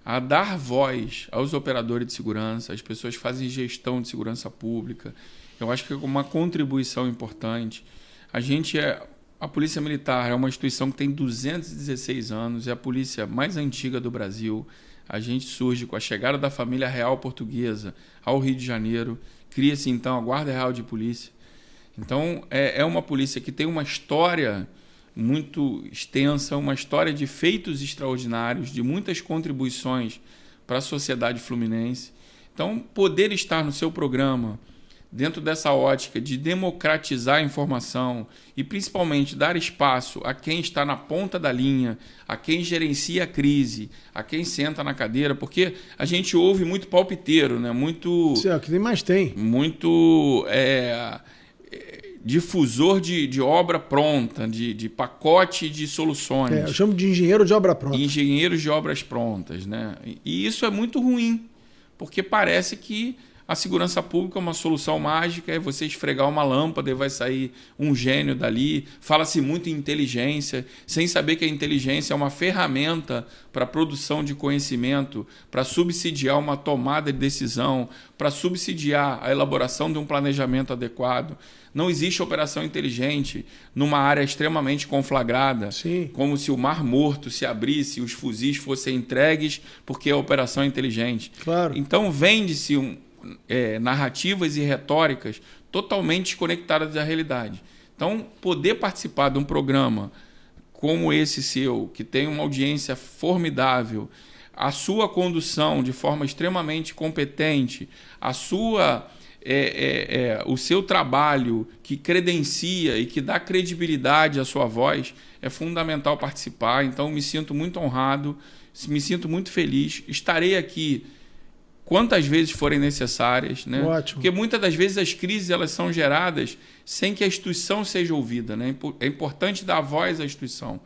a dar voz aos operadores de segurança, às pessoas que fazem gestão de segurança pública. Eu acho que é uma contribuição importante. A Polícia Militar é uma instituição que tem 216 anos, é a polícia mais antiga do Brasil. A gente surge com a chegada da família real portuguesa ao Rio de Janeiro, cria-se então a Guarda Real de Polícia. Então é uma polícia que tem uma história muito extensa, uma história de feitos extraordinários, de muitas contribuições para a sociedade fluminense. Então, poder estar no seu programa, dentro dessa ótica de democratizar a informação e, principalmente, dar espaço a quem está na ponta da linha, a quem gerencia a crise, a quem senta na cadeira, porque a gente ouve muito palpiteiro, né? Muito... Isso é o que mais tem. Muito... difusor de obra pronta, de pacote de soluções. Eu chamo de engenheiro de obra pronta. Engenheiros de obras prontas, né? E isso é muito ruim, porque parece que a segurança pública é uma solução mágica, é você esfregar uma lâmpada e vai sair um gênio dali. Fala-se muito em inteligência, sem saber que a inteligência é uma ferramenta para a produção de conhecimento, para subsidiar uma tomada de decisão, para subsidiar a elaboração de um planejamento adequado. Não existe operação inteligente numa área extremamente conflagrada, sim, como se o Mar Morto se abrisse e os fuzis fossem entregues porque a operação é inteligente. Claro. Então vende-se narrativas e retóricas totalmente desconectadas da realidade. Então, poder participar de um programa como esse seu, que tem uma audiência formidável, a sua condução de forma extremamente competente, o seu trabalho que credencia e que dá credibilidade à sua voz, é fundamental participar. Então, me sinto muito honrado, me sinto muito feliz. Estarei aqui quantas vezes forem necessárias, né? Ótimo. Porque muitas das vezes as crises elas são geradas sem que a instituição seja ouvida, né? É importante dar voz à instituição.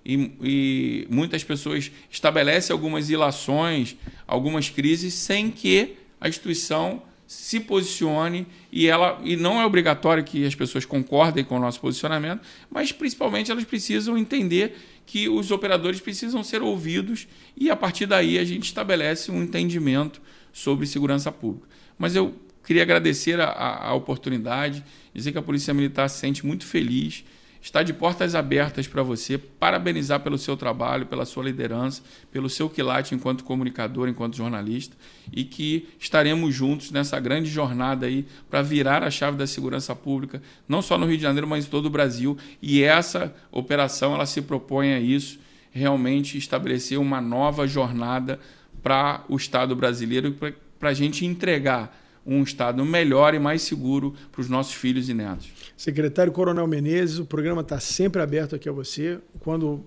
E muitas pessoas estabelecem algumas ilações, algumas crises, sem que a instituição se posicione, e não é obrigatório que as pessoas concordem com o nosso posicionamento, mas principalmente elas precisam entender que os operadores precisam ser ouvidos, e a partir daí a gente estabelece um entendimento sobre segurança pública. Mas eu queria agradecer a oportunidade, dizer que a Polícia Militar se sente muito feliz. está de portas abertas para você, parabenizar pelo seu trabalho, pela sua liderança, pelo seu quilate enquanto comunicador, enquanto jornalista, e que estaremos juntos nessa grande jornada aí para virar a chave da segurança pública, não só no Rio de Janeiro, mas em todo o Brasil. E essa operação ela se propõe a isso, realmente estabelecer uma nova jornada para o Estado brasileiro, para a gente entregar um Estado melhor e mais seguro para os nossos filhos e netos. Secretário Coronel Menezes, o programa está sempre aberto aqui a você. Quando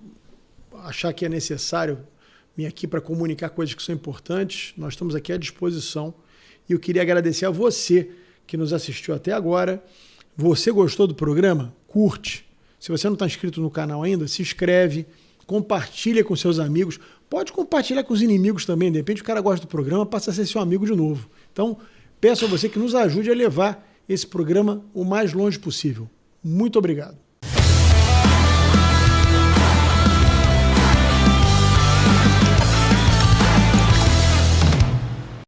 achar que é necessário vir aqui para comunicar coisas que são importantes, nós estamos aqui à disposição. E eu queria agradecer a você que nos assistiu até agora. Você gostou do programa? Curte. Se você não está inscrito no canal ainda, se inscreve, compartilha com seus amigos. Pode compartilhar com os inimigos também. De repente o cara gosta do programa, passa a ser seu amigo de novo. Então, peço a você que nos ajude a levar esse programa o mais longe possível. Muito obrigado.